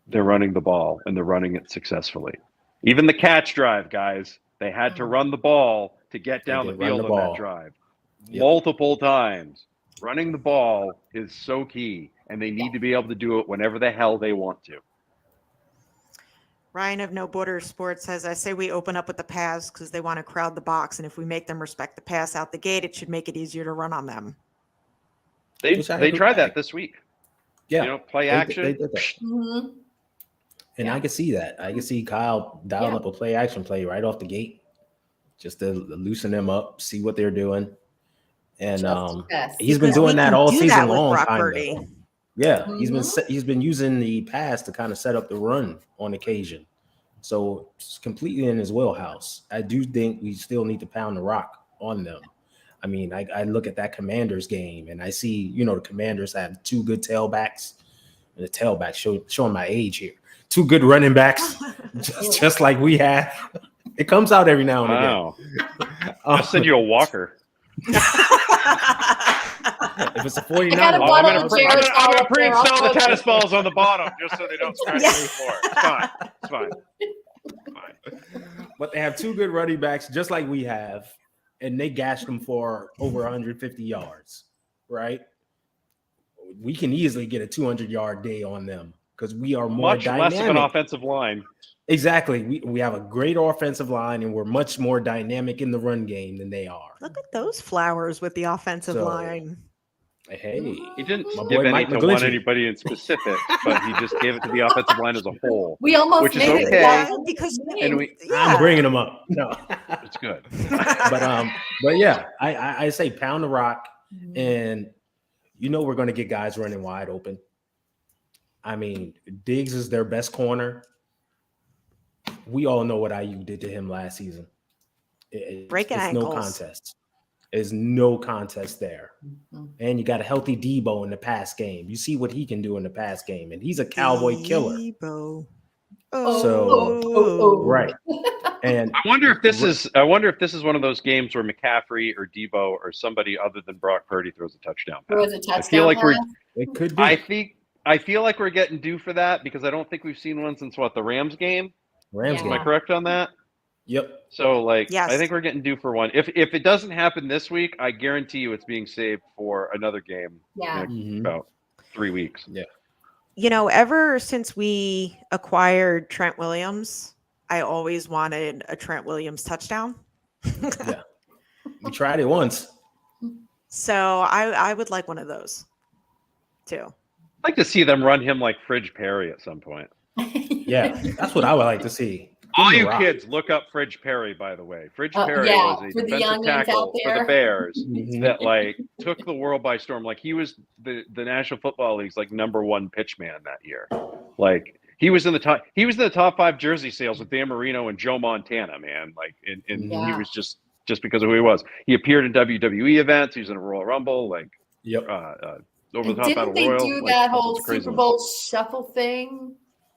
S6: they're running the ball and they're running it successfully. Even the catch drive, guys, they had to run the ball to get down the field on that drive. Yep. Multiple times. Running the ball is so key, and they need to be able to do it whenever the hell they want to.
S3: Ryan of No Border Sports says, I say we open up with the pass because they want to crowd the box, and if we make them respect the pass out the gate, it should make it easier to run on them.
S6: They tried that this week.
S4: Yeah.
S6: Play action.
S4: They did that.
S5: Mm-hmm.
S4: And I can see that. I can see Kyle dialing up a play action play right off the gate just to loosen them up, see what they're doing. And he's been doing that all season long. Yeah, he's been using the pass to kind of set up the run on occasion. So it's completely in his wheelhouse. I do think we still need to pound the rock on them. I mean, I look at that Commanders game and I see, the Commanders have 2 good tailbacks. And the tailbacks showing my age here. 2 good running backs, just like we have. It comes out every now and again.
S6: I'll send you a walker.
S4: If it's a 49,
S6: I'm going to pre-install the tennis balls on the bottom just so they don't scratch the floor. It's fine.
S4: But they have 2 good running backs, just like we have, and they gashed them for over 150 yards, right? We can easily get a 200-yard day on them because we are more
S6: much
S4: dynamic.
S6: Less of an offensive line.
S4: Exactly. We have a great offensive line, and we're much more dynamic in the run game than they are.
S3: Look at those flowers with the offensive line.
S4: Hey,
S6: he didn't give any to one anybody in specific, but he just gave it to the offensive line as a whole.
S5: We almost
S6: which is
S5: made
S6: okay.
S5: it
S3: because
S4: I'm bringing them up. No,
S6: it's good.
S4: but yeah, I say pound the rock, and we're going to get guys running wide open. I mean, Diggs is their best corner. We all know what IU did to him last season.
S3: Breaking ankles.
S4: No contest. There's no contest there. And you got a healthy DEEBO in the pass game. You see what he can do in the pass game, and he's a cowboy killer.
S3: DEEBO.
S4: Right. And
S6: I wonder if this is one of those games where McCaffrey or DEEBO or somebody other than Brock Purdy throws a touchdown pass.
S5: I feel like
S4: it could be.
S6: I feel like we're getting due for that because I don't think we've seen one since the Rams game. Am I correct on that?
S4: Yep.
S6: So yes. I think we're getting due for one. If it doesn't happen this week, I guarantee you it's being saved for another game.
S5: Yeah.
S6: In about 3 weeks.
S4: Yeah.
S3: Ever since we acquired Trent Williams, I always wanted a Trent Williams touchdown.
S4: Yeah. We tried it once.
S3: So I would like one of those too.
S6: I'd like to see them run him like Fridge Perry at some point.
S4: Yeah, that's what I would like to see.
S6: All you kids, look up Fridge Perry, by the way. Fridge Perry was a defensive tackle for the Bears that took the world by storm. He was the National Football League's #1 pitch man that year. He was in the top 5 jersey sales with Dan Marino and Joe Montana, man. He was just because of who he was. He appeared in WWE events. He was in a Royal Rumble. Over the top battle royal.
S5: Didn't they do that whole Super Bowl shuffle thing?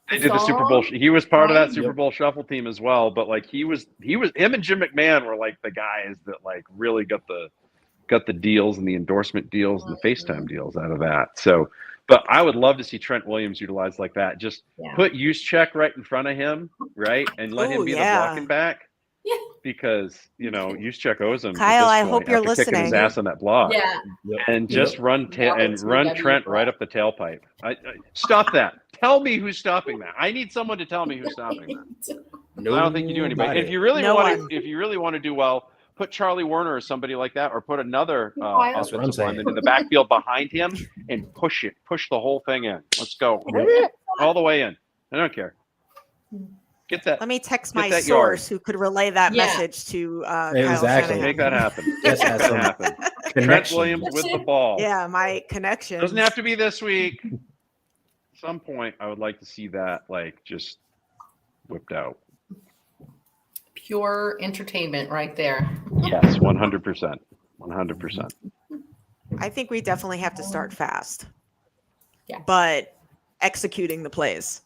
S6: They did the Super Bowl. He was part of that Super Bowl shuffle team as well. But him and Jim McMahon were the guys that really got the deals and the endorsement deals and the FaceTime deals out of that. So, but I would love to see Trent Williams utilized like that. Just put Juszczyk right in front of him, right, and let him be the blocking back.
S5: Yeah.
S6: Because Juszczyk owes him.
S3: Kyle, I hope you're listening.
S6: Kicking his ass on that block.
S5: Yeah.
S6: And just run Trent right up the tailpipe. Stop that. Tell me who's stopping that. I need someone to tell me who's stopping that. I don't think you do anybody. If you really want to do well, put Charlie Werner or somebody like that, or put another offensive lineman in the backfield behind him and push the whole thing in. Let's go all the way in. I don't care. Get that.
S3: Let me text my source who could relay that message to Kyle Shanahan.
S6: Make that happen. Make that happen. Trent Williams with the ball.
S3: Yeah, my connection.
S6: Doesn't have to be this week. At some point, I would like to see that just whipped out.
S5: Pure entertainment right there.
S6: Yes, 100%. 100%.
S3: I think we definitely have to start fast.
S5: Yeah.
S3: But executing the plays.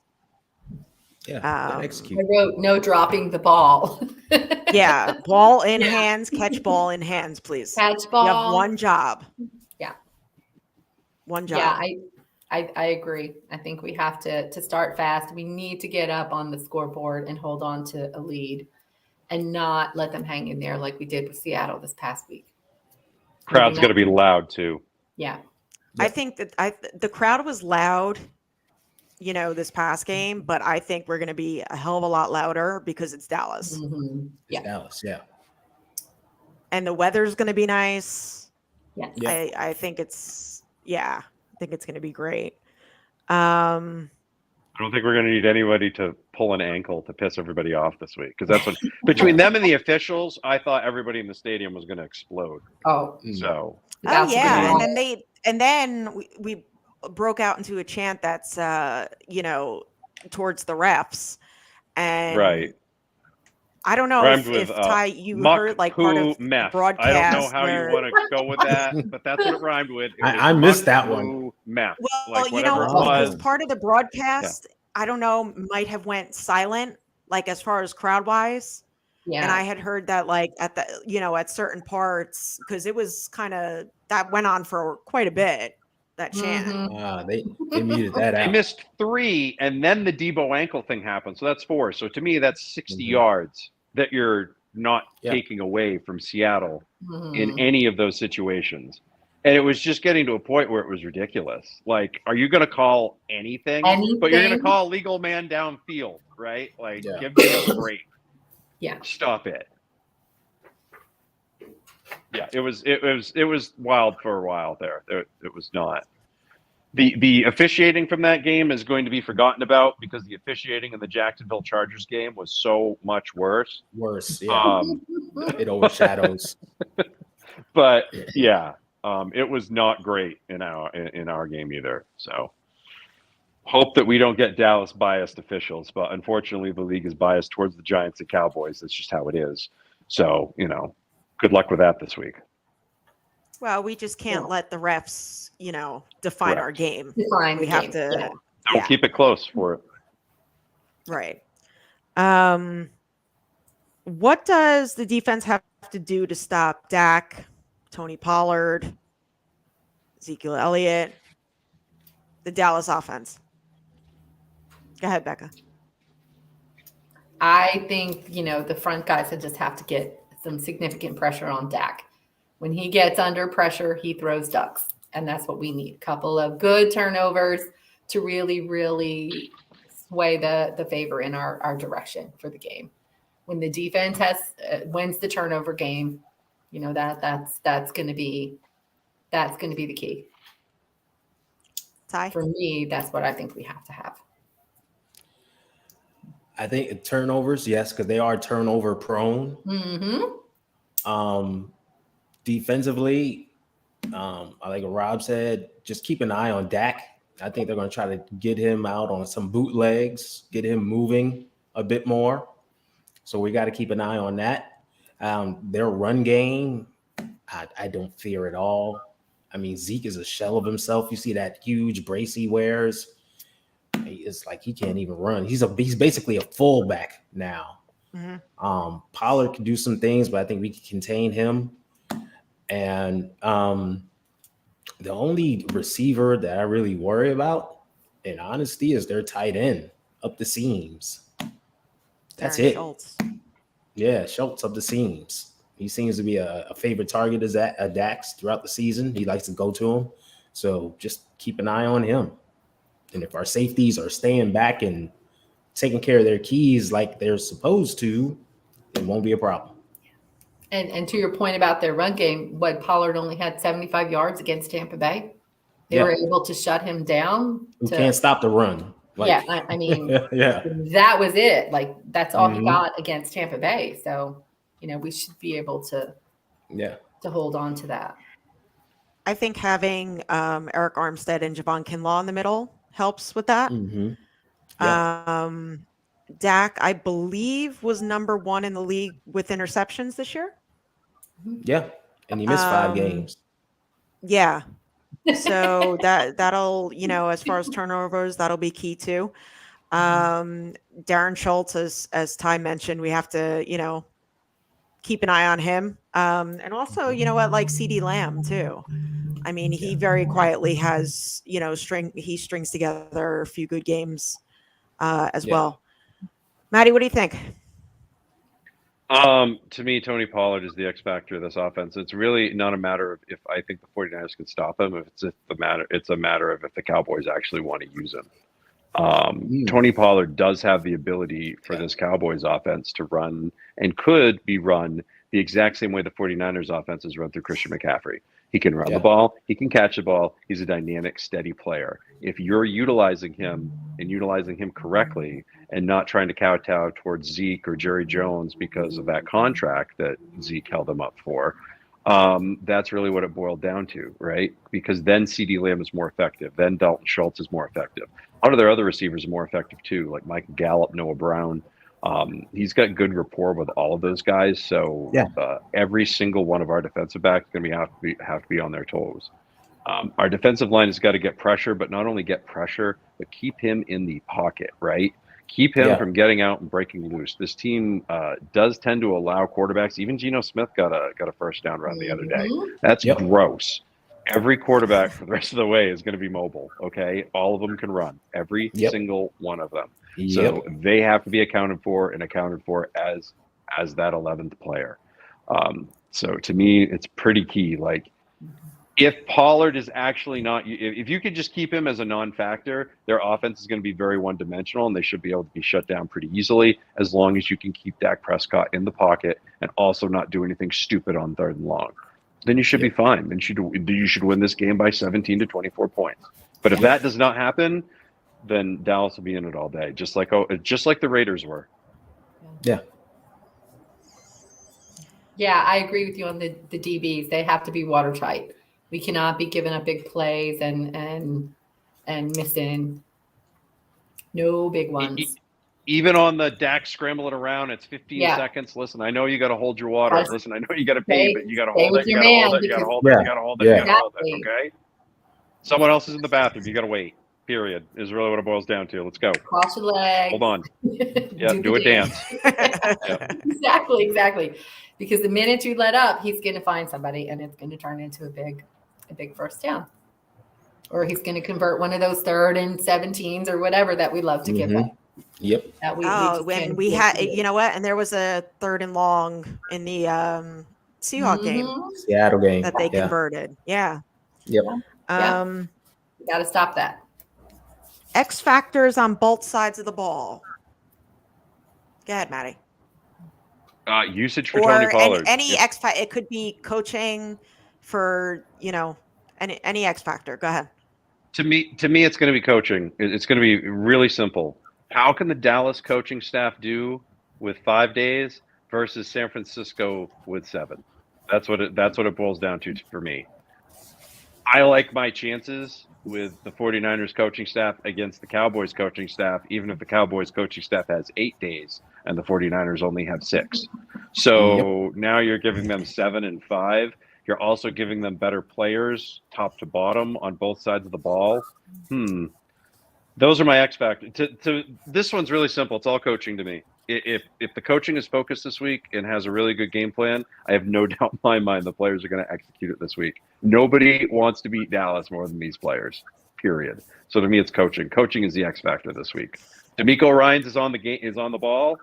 S4: Yeah, execute.
S5: I wrote no dropping the ball.
S3: Yeah, ball in hands, catch ball in hands, please.
S5: Catch ball.
S3: You have one job.
S5: Yeah.
S3: One job.
S5: Yeah, I agree. I think we have to start fast. We need to get up on the scoreboard and hold on to a lead and not let them hang in there like we did with Seattle this past week.
S6: Crowd's got to be loud too.
S5: Yeah.
S3: I think that the crowd was loud, this past game, but I think we're going to be a hell of a lot louder because it's Dallas.
S5: Mm-hmm.
S4: It's Dallas, yeah.
S3: And the weather's going to be nice.
S5: Yes.
S4: Yeah.
S3: I think it's going to be great.
S6: I don't think we're going to need anybody to pull an ankle to piss everybody off this week, because that's what between them and the officials, I thought everybody in the stadium was going to explode.
S5: Oh,
S6: So
S3: Oh yeah, and then we broke out into a chant that's towards the refs, and
S6: right.
S3: I don't know if Ty, you heard like part of the broadcast.
S6: I don't know how you want to go with that, but that's what it rhymed with.
S4: I missed that one.
S6: Meth.
S3: Well,
S6: like
S3: because part of the broadcast, I don't know, might have went silent, like as far as crowd wise.
S5: yeah.
S3: And I had heard that like at the, at certain parts, because it was kind of, that went on for quite a bit, that chant.
S5: Mm-hmm.
S4: They muted that out.
S6: They missed 3, and then the DEEBO ankle thing happened. So that's 4. So to me, that's 60 yards that you're not taking away from Seattle in any of those situations. And it was just getting to a point where it was ridiculous. Like, are you going to call anything? But you're going to call legal man downfield, right? Like, give me a break.
S5: Yeah.
S6: Stop it. Yeah, it was wild for a while there. It was not. The officiating from that game is going to be forgotten about because the officiating in the Jacksonville Chargers game was so much worse.
S4: Yeah. It overshadows.
S6: But yeah, it was not great in our game either. So hope that we don't get Dallas biased officials, but unfortunately the league is biased towards the Giants and Cowboys. That's just how it is. So, good luck with that this week.
S3: Well, we just can't let the refs, define our game.
S5: Define
S3: we
S5: the
S3: have
S5: game.
S3: to
S6: Don't keep it close for it.
S3: Right. What does the defense have to do to stop Dak, Tony Pollard, Ezekiel Elliott, the Dallas offense? Go ahead, Becca.
S5: I think, the front guys just have to get some significant pressure on Dak. When he gets under pressure, he throws ducks. And that's what we need. A couple of good turnovers to really, really sway the favor in our direction for the game. When the defense wins the turnover game, that's going to be the key.
S3: Ty?
S5: For me, that's what I think we have to have.
S4: I think turnovers, yes, because they are turnover prone.
S5: Mm-hmm.
S4: Defensively, like Rob said, just keep an eye on Dak. I think they're going to try to get him out on some bootlegs, get him moving a bit more. So we got to keep an eye on that. Their run game, I don't fear at all. I mean, Zeke is a shell of himself. You see that huge brace he wears. It's like he can't even run. He's basically a fullback now.
S3: Mm-hmm.
S4: Pollard can do some things, but I think we can contain him. And the only receiver that I really worry about, in honesty, is their tight end up the seams. That's it.
S3: Schultz.
S4: Yeah, Schultz up the seams. He seems to be a favorite target as a Dax throughout the season. He likes to go to him. So just keep an eye on him. And if our safeties are staying back and taking care of their keys like they're supposed to, it won't be a problem.
S5: And to your point about their run game, Pollard only had 75 yards against Tampa Bay. They were able to shut him down.
S4: We can't stop the run.
S5: I mean,
S4: yeah,
S5: that was it. Like, that's all he got against Tampa Bay. So, we should be able to hold on to that.
S3: I think having Eric Armstead and Javon Kinlaw in the middle helps with that.
S4: Mm-hmm. Yeah.
S3: Dak, I believe, was number 1 in the league with interceptions this year.
S4: Yeah, and he missed 5 games.
S3: Yeah. So that'll, as far as turnovers, that'll be key too. Darren Schultz, as Ty mentioned, we have to, keep an eye on him. And also, like CD Lamb too. I mean, he very quietly has, he strings together a few good games as well. Maddie, what do you think?
S6: To me, Tony Pollard is the X factor of this offense. It's really not a matter of if I think the 49ers can stop him. It's a matter of if the Cowboys actually want to use him. Tony Pollard does have the ability for this Cowboys offense to run and could be run the exact same way the 49ers offense is run through Christian McCaffrey. He can run the ball. He can catch the ball. He's a dynamic, steady player. If you're utilizing him correctly and not trying to kowtow towards Zeke or Jerry Jones because of that contract that Zeke held him up for, that's really what it boiled down to, right? Because then CeeDee Lamb is more effective. Then Dalton Schultz is more effective. A lot of their other receivers are more effective too, like Mike Gallup, Noah Brown. He's got good rapport with all of those guys. So every single one of our defensive backs is going to have to be on their toes. Our defensive line has got to get pressure, but not only get pressure, but keep him in the pocket, right? Keep him from getting out and breaking loose. This team does tend to allow quarterbacks. Even Geno Smith got a first down run the other day. That's gross. Every quarterback for the rest of the way is going to be mobile. Okay, all of them can run. Every single one of them. So they have to be accounted for as that 11th player. So to me, it's pretty key. Like, if Pollard is actually not, if you could just keep him as a non-factor, their offense is going to be very one-dimensional, and they should be able to be shut down pretty easily as long as you can keep Dak Prescott in the pocket and also not do anything stupid on 3rd and long. Then you should be fine. And you should win this game by 17 to 24 points. But if that does not happen, then Dallas will be in it all day, just like the Raiders were.
S5: Yeah, I agree with you on the DBs. They have to be watertight. We cannot be giving up big plays and missing no big ones.
S6: Even on the Dak scrambling around, it's 15 seconds. Listen, I know you got to hold your water. Listen, I know you got to pee, but you got to hold it. You got to hold it. You got to hold it. You got to hold it. You got to hold it. Okay. Someone else is in the bathroom. You got to wait. Period. Is really what it boils down to. Let's go.
S5: Cross your legs.
S6: Hold on. Yeah, do a dance.
S5: Exactly. Because the minute you let up, he's going to find somebody, and it's going to turn into a big first down. Or he's going to convert one of those 3rd and 17s or whatever that we love to give up.
S4: Yep.
S3: When we had, you know what? And there was a 3rd and long in the Seahawks game.
S4: Seattle game.
S3: That they converted. Yeah.
S4: Yep.
S5: You got to stop that.
S3: X factors on both sides of the ball. Go ahead, Maddie.
S6: Usage for Tony Pollard.
S3: Any X factor. It could be coaching for, any X factor. Go ahead.
S6: To me, it's going to be coaching. It's going to be really simple. How can the Dallas coaching staff do with 5 days versus San Francisco with 7? That's what it boils down to for me. I like my chances with the 49ers coaching staff against the Cowboys coaching staff, even if the Cowboys coaching staff has 8 days and the 49ers only have 6. So now you're giving them 7 and 5. You're also giving them better players, top to bottom, on both sides of the ball. Those are my X factors. This one's really simple. It's all coaching to me. If the coaching is focused this week and has a really good game plan, I have no doubt in my mind the players are going to execute it this week. Nobody wants to beat Dallas more than these players, period. So to me, it's coaching. Coaching is the X factor this week. D'Amico Ryans is on the ball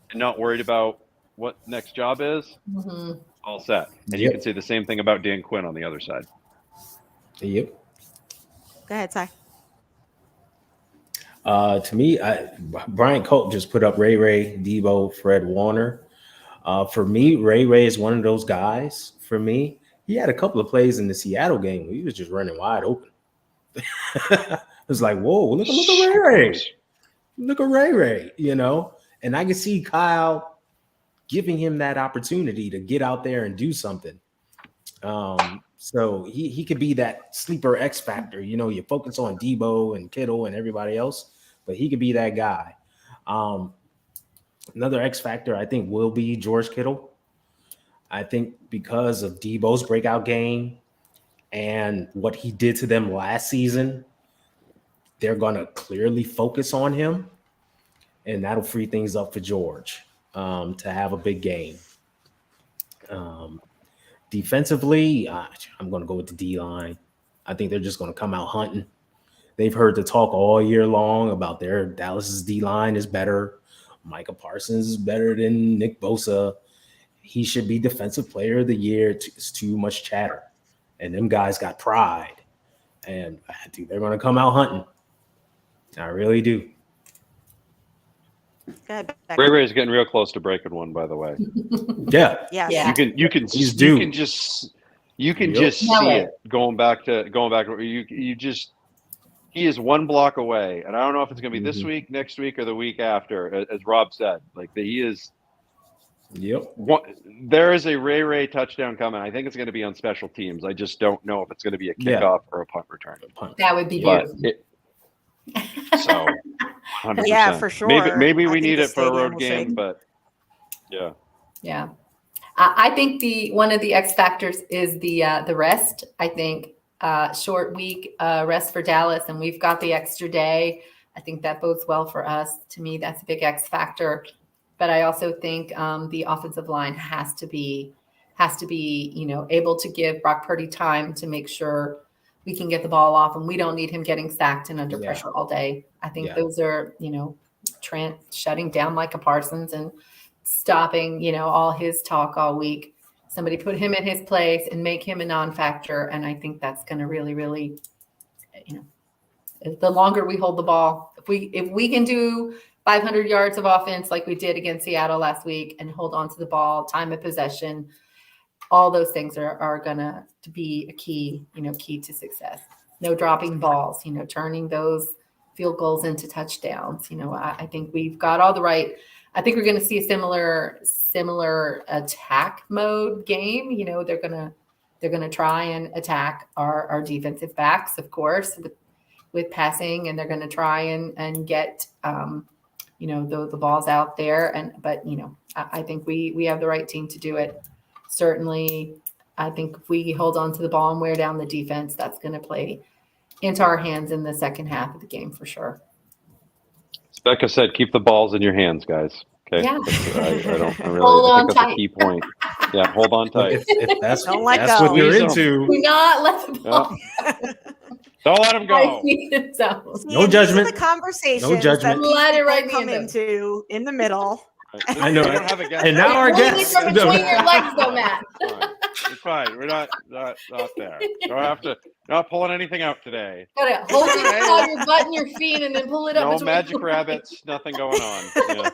S6: and not worried about what next job is. All set. And you can say the same thing about Dan Quinn on the other side.
S4: Yep.
S3: Go ahead, Ty.
S4: To me, Brian Colt just put up Ray, DEEBO, Fred Warner. For me, Ray is one of those guys. For me, he had a couple of plays in the Seattle game where he was just running wide open. It was like, whoa, look at Ray. Look at Ray, And I can see Kyle giving him that opportunity to get out there and do something. So he could be that sleeper X factor. You focus on DEEBO and Kittle and everybody else, but he could be that guy. Another X factor, I think, will be George Kittle. I think because of DEEBO's breakout game, and what he did to them last season, they're going to clearly focus on him, and that'll free things up for George to have a big game. Defensively, I'm going to go with the D-line. I think they're just going to come out hunting. They've heard the talk all year long about their Dallas's D-line is better. Micah Parsons is better than Nick Bosa. He should be defensive player of the year. It's too much chatter. And them guys got pride. And I think they're going to come out hunting. I really do.
S6: Ray Ray's getting real close to breaking one, by the way.
S4: Yeah.
S3: Yeah.
S6: You can just see it going back to he is one block away. And I don't know if it's going to be this week, next week, or the week after, as Rob said. Like he is.
S4: Yep.
S6: There is a Ray touchdown coming. I think it's going to be on special teams. I just don't know if it's going to be a kickoff or a punt return.
S5: That would be beautiful.
S6: So, 100%.
S3: Yeah, for sure.
S6: Maybe we need it for a road game, but yeah.
S5: Yeah. I think one of the X factors is the rest. I think short week rest for Dallas, and we've got the extra day. I think that bodes well for us. To me, that's a big X factor. But I also think the offensive line has to be, able to give Brock Purdy time to make sure we can get the ball off, and we don't need him getting sacked and under pressure all day. I think those are, Trent shutting down Micah Parsons and stopping, all his talk all week. Somebody put him in his place and make him a non-factor. And I think that's going to really, really, the longer we hold the ball, if we can do 500 yards of offense like we did against Seattle last week and hold on to the ball, time of possession, all those things are going to be a key to success. No dropping balls, turning those field goals into touchdowns. I think we've got all the right. I think we're going to see a similar attack mode game. They're going to try and attack our defensive backs, of course, with passing, and they're going to try and get the balls out there. But I think we have the right team to do it. Certainly, I think if we hold on to the ball and wear down the defense, that's going to play into our hands in the second half of the game for sure.
S6: As Becca said, keep the balls in your hands, guys. Okay.
S5: Yeah.
S6: I
S5: Hold
S6: think
S5: on
S6: that's
S5: tight.
S6: a key point. Yeah, hold on tight.
S4: If that's
S3: Don't let
S4: that's
S3: go.
S4: what you're into.
S5: Do not let the ball.
S6: Don't let him go.
S4: No judgment.
S3: The conversations
S4: No judgment.
S3: that
S5: Let it right
S3: come into in the middle.
S4: I know.
S6: We don't have a guest.
S4: And now our guest.
S5: Between your legs, though, Matt.
S6: It's fine. We're not there. Don't have to. Not pulling anything out today.
S5: Gotta hold it on your butt and your feet, and then pull it up.
S6: No
S5: between
S6: magic
S5: your
S6: rabbits. Nothing going on. Yeah.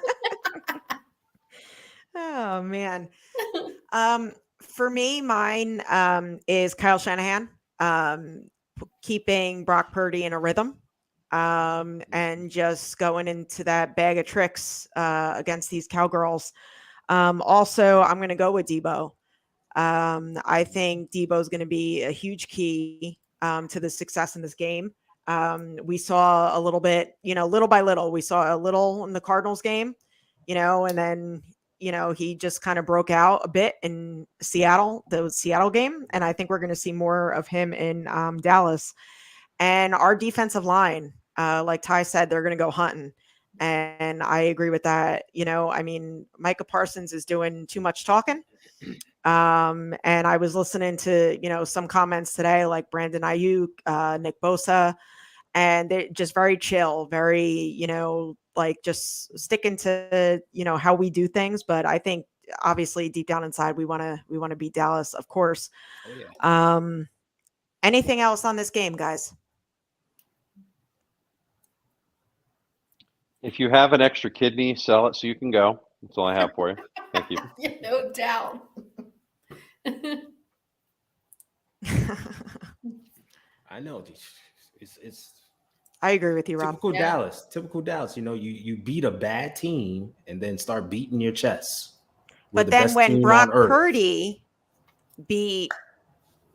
S3: Oh man. For me, mine is Kyle Shanahan keeping Brock Purdy in a rhythm and just going into that bag of tricks against these Cowgirls. Also, I'm going to go with DEEBO. I think DEEBO is going to be a huge key to the success in this game. We saw a little bit, little by little. We saw a little in the Cardinals game, and then he just kind of broke out a bit in the Seattle game. And I think we're going to see more of him in Dallas. And our defensive line, like Ty said, they're going to go hunting. And I agree with that. Micah Parsons is doing too much talking. And I was listening to, some comments today, like Brandon Ayuk, Nick Bosa, and they're just very chill, very, like just sticking to, how we do things. But I think obviously deep down inside, we want to beat Dallas, of course. Oh, yeah. Anything else on this game, guys?
S6: If you have an extra kidney, sell it so you can go. That's all I have for you. Thank you.
S5: No doubt.
S4: I know. It's
S3: I agree with you, Rob.
S4: Typical Dallas. You beat a bad team and then start beating your chest.
S3: But then when Brock Purdy beat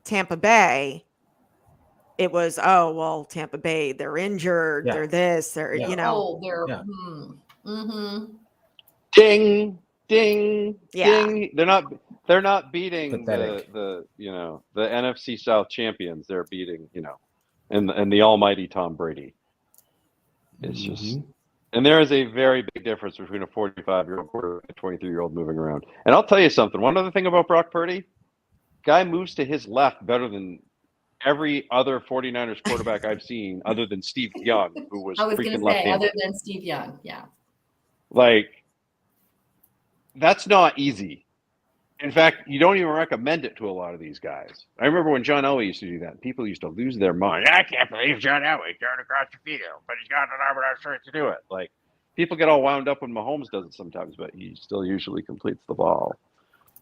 S3: Tampa Bay, it was, Tampa Bay, they're injured, they're this, they're,
S5: Oh, they're
S6: Ding. Ding,
S3: Yeah.
S6: ding. They're not beating the NFC South champions. They're beating, and the almighty Tom Brady. It's just, and there is a very big difference between a 45-year-old quarterback and a 23-year-old moving around. And I'll tell you something. One other thing about Brock Purdy, guy moves to his left better than every other 49ers quarterback I've seen, other than Steve Young, who was freaking left-handed.
S5: Other than Steve Young, yeah.
S6: Like, that's not easy. In fact, you don't even recommend it to a lot of these guys. I remember when John Elway used to do that. People used to lose their mind. I can't believe John Elway turned across the field, but he's got an arm and strength to do it. Like, people get all wound up when Mahomes does it sometimes, but he still usually completes the ball.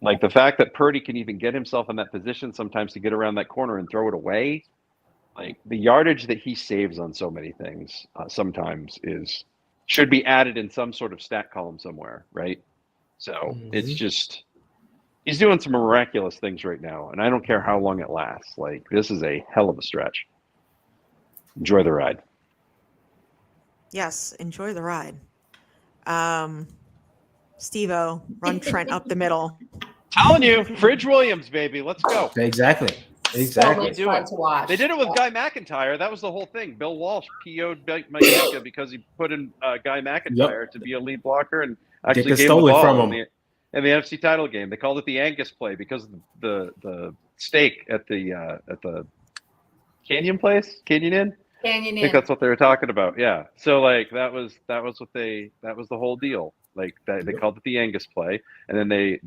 S6: Like, the fact that Purdy can even get himself in that position sometimes to get around that corner and throw it away, like, the yardage that he saves on so many things sometimes should be added in some sort of stat column somewhere, right? So it's just, he's doing some miraculous things right now, and I don't care how long it lasts. Like, this is a hell of a stretch. Enjoy the ride.
S3: Yes, enjoy the ride. Steve-O, run Trent up the middle.
S6: Telling you, Fridge Williams, baby, let's go.
S4: Exactly.
S5: So much fun to watch.
S6: They did it with Guy McIntyre. That was the whole thing. Bill Walsh PO'd Mike Ditka because he put in Guy McIntyre to be a lead blocker and actually
S4: Ditka
S6: gave
S4: stole
S6: the
S4: it
S6: ball
S4: from
S6: in the NFC title game. They called it the Angus play because the steak at the Canyon place, Canyon Inn.
S5: Canyon Inn.
S6: I think that's what they were talking about. Yeah. So like that was the whole deal. Like they called it the Angus play, and then they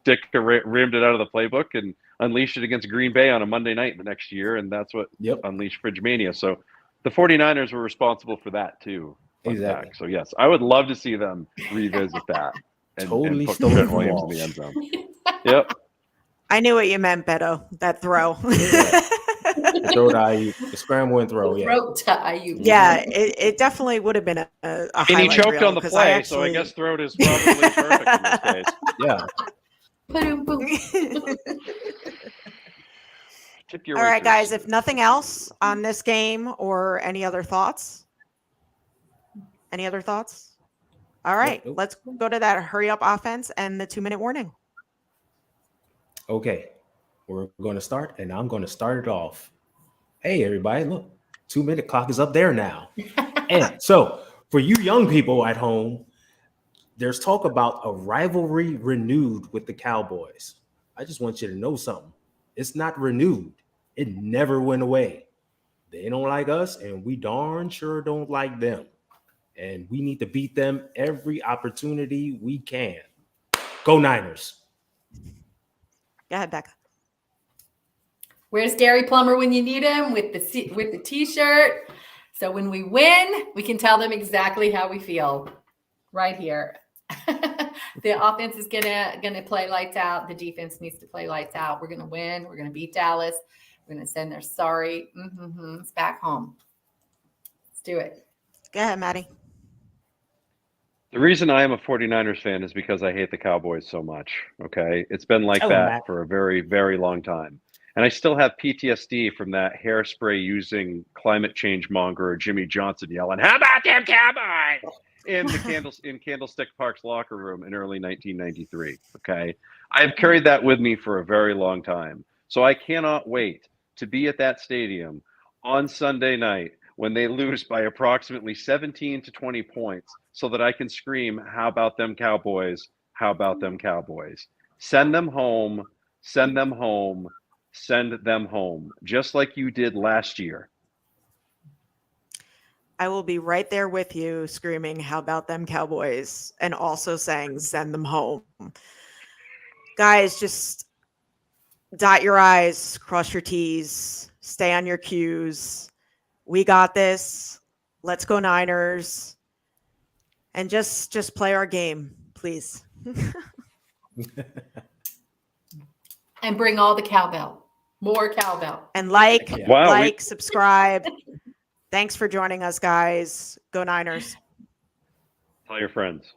S6: Ditka rimmed it out of the playbook and unleashed it against Green Bay on a Monday night the next year, and that's what unleashed Fridge Mania. So the 49ers were responsible for that too.
S4: Exactly.
S6: So yes, I would love to see them revisit that and put Trent Williams in the end zone. Yep.
S3: I knew what you meant, Beto. That throw.
S4: Throw to Ayuk, the scramble and throw. Yeah.
S5: Throw to Ayuk.
S3: Yeah, it definitely would have been a
S6: and he choked on the play, so I guess throw is probably perfect in this case.
S4: Yeah.
S3: All right, guys, if nothing else on this game or any other thoughts? Any other thoughts? All right, let's go to that hurry up offense and the 2-minute warning.
S4: Okay, we're going to start, and I'm going to start it off. Hey, everybody, look, 2-minute clock is up there now. And so for you young people at home, there's talk about a rivalry renewed with the Cowboys. I just want you to know something. It's not renewed. It never went away. They don't like us, and we darn sure don't like them. And we need to beat them every opportunity we can. Go Niners.
S3: Go ahead, Becca.
S5: Where's Gary Plummer when you need him with the T-shirt? So when we win, we can tell them exactly how we feel right here. The offense is gonna play lights out. The defense needs to play lights out. We're gonna win. We're gonna beat Dallas. We're gonna send their sorry it's back home. Let's do it.
S3: Go ahead, Maddie.
S6: The reason I am a 49ers fan is because I hate the Cowboys so much. Okay. It's been like that for a very, very long time. And I still have PTSD from that hairspray using climate change monger Jimmy Johnson yelling, "How about them Cowboys?" in Candlestick Park's locker room in early 1993. Okay. I have carried that with me for a very long time. So I cannot wait to be at that stadium on Sunday night when they lose by approximately 17 to 20 points so that I can scream, "How about them Cowboys? How about them Cowboys?" Send them home, send them home, send them home, just like you did last year.
S3: I will be right there with you screaming, "How about them Cowboys?" and also saying, "Send them home." Guys, just dot your I's, cross your T's, stay on your Q's. We got this. Let's go Niners. And just play our game, please.
S5: And bring all the cowbell. More cowbell.
S3: And subscribe. Thanks for joining us, guys. Go Niners.
S6: Tell your friends.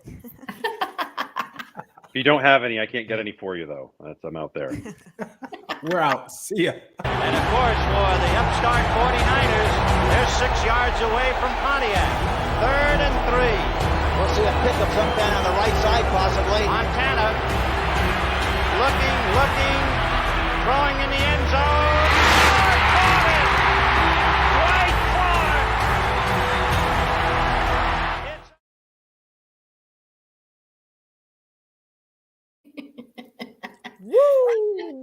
S6: If you don't have any, I can't get any for you, though. I'm out there.
S4: We're out. See ya.
S7: And, of course, for the upstart 49ers, they're 6 yards away from Pontiac. 3rd and 3.
S8: We'll see a pickup sometime on the right side, possibly.
S7: Montana looking.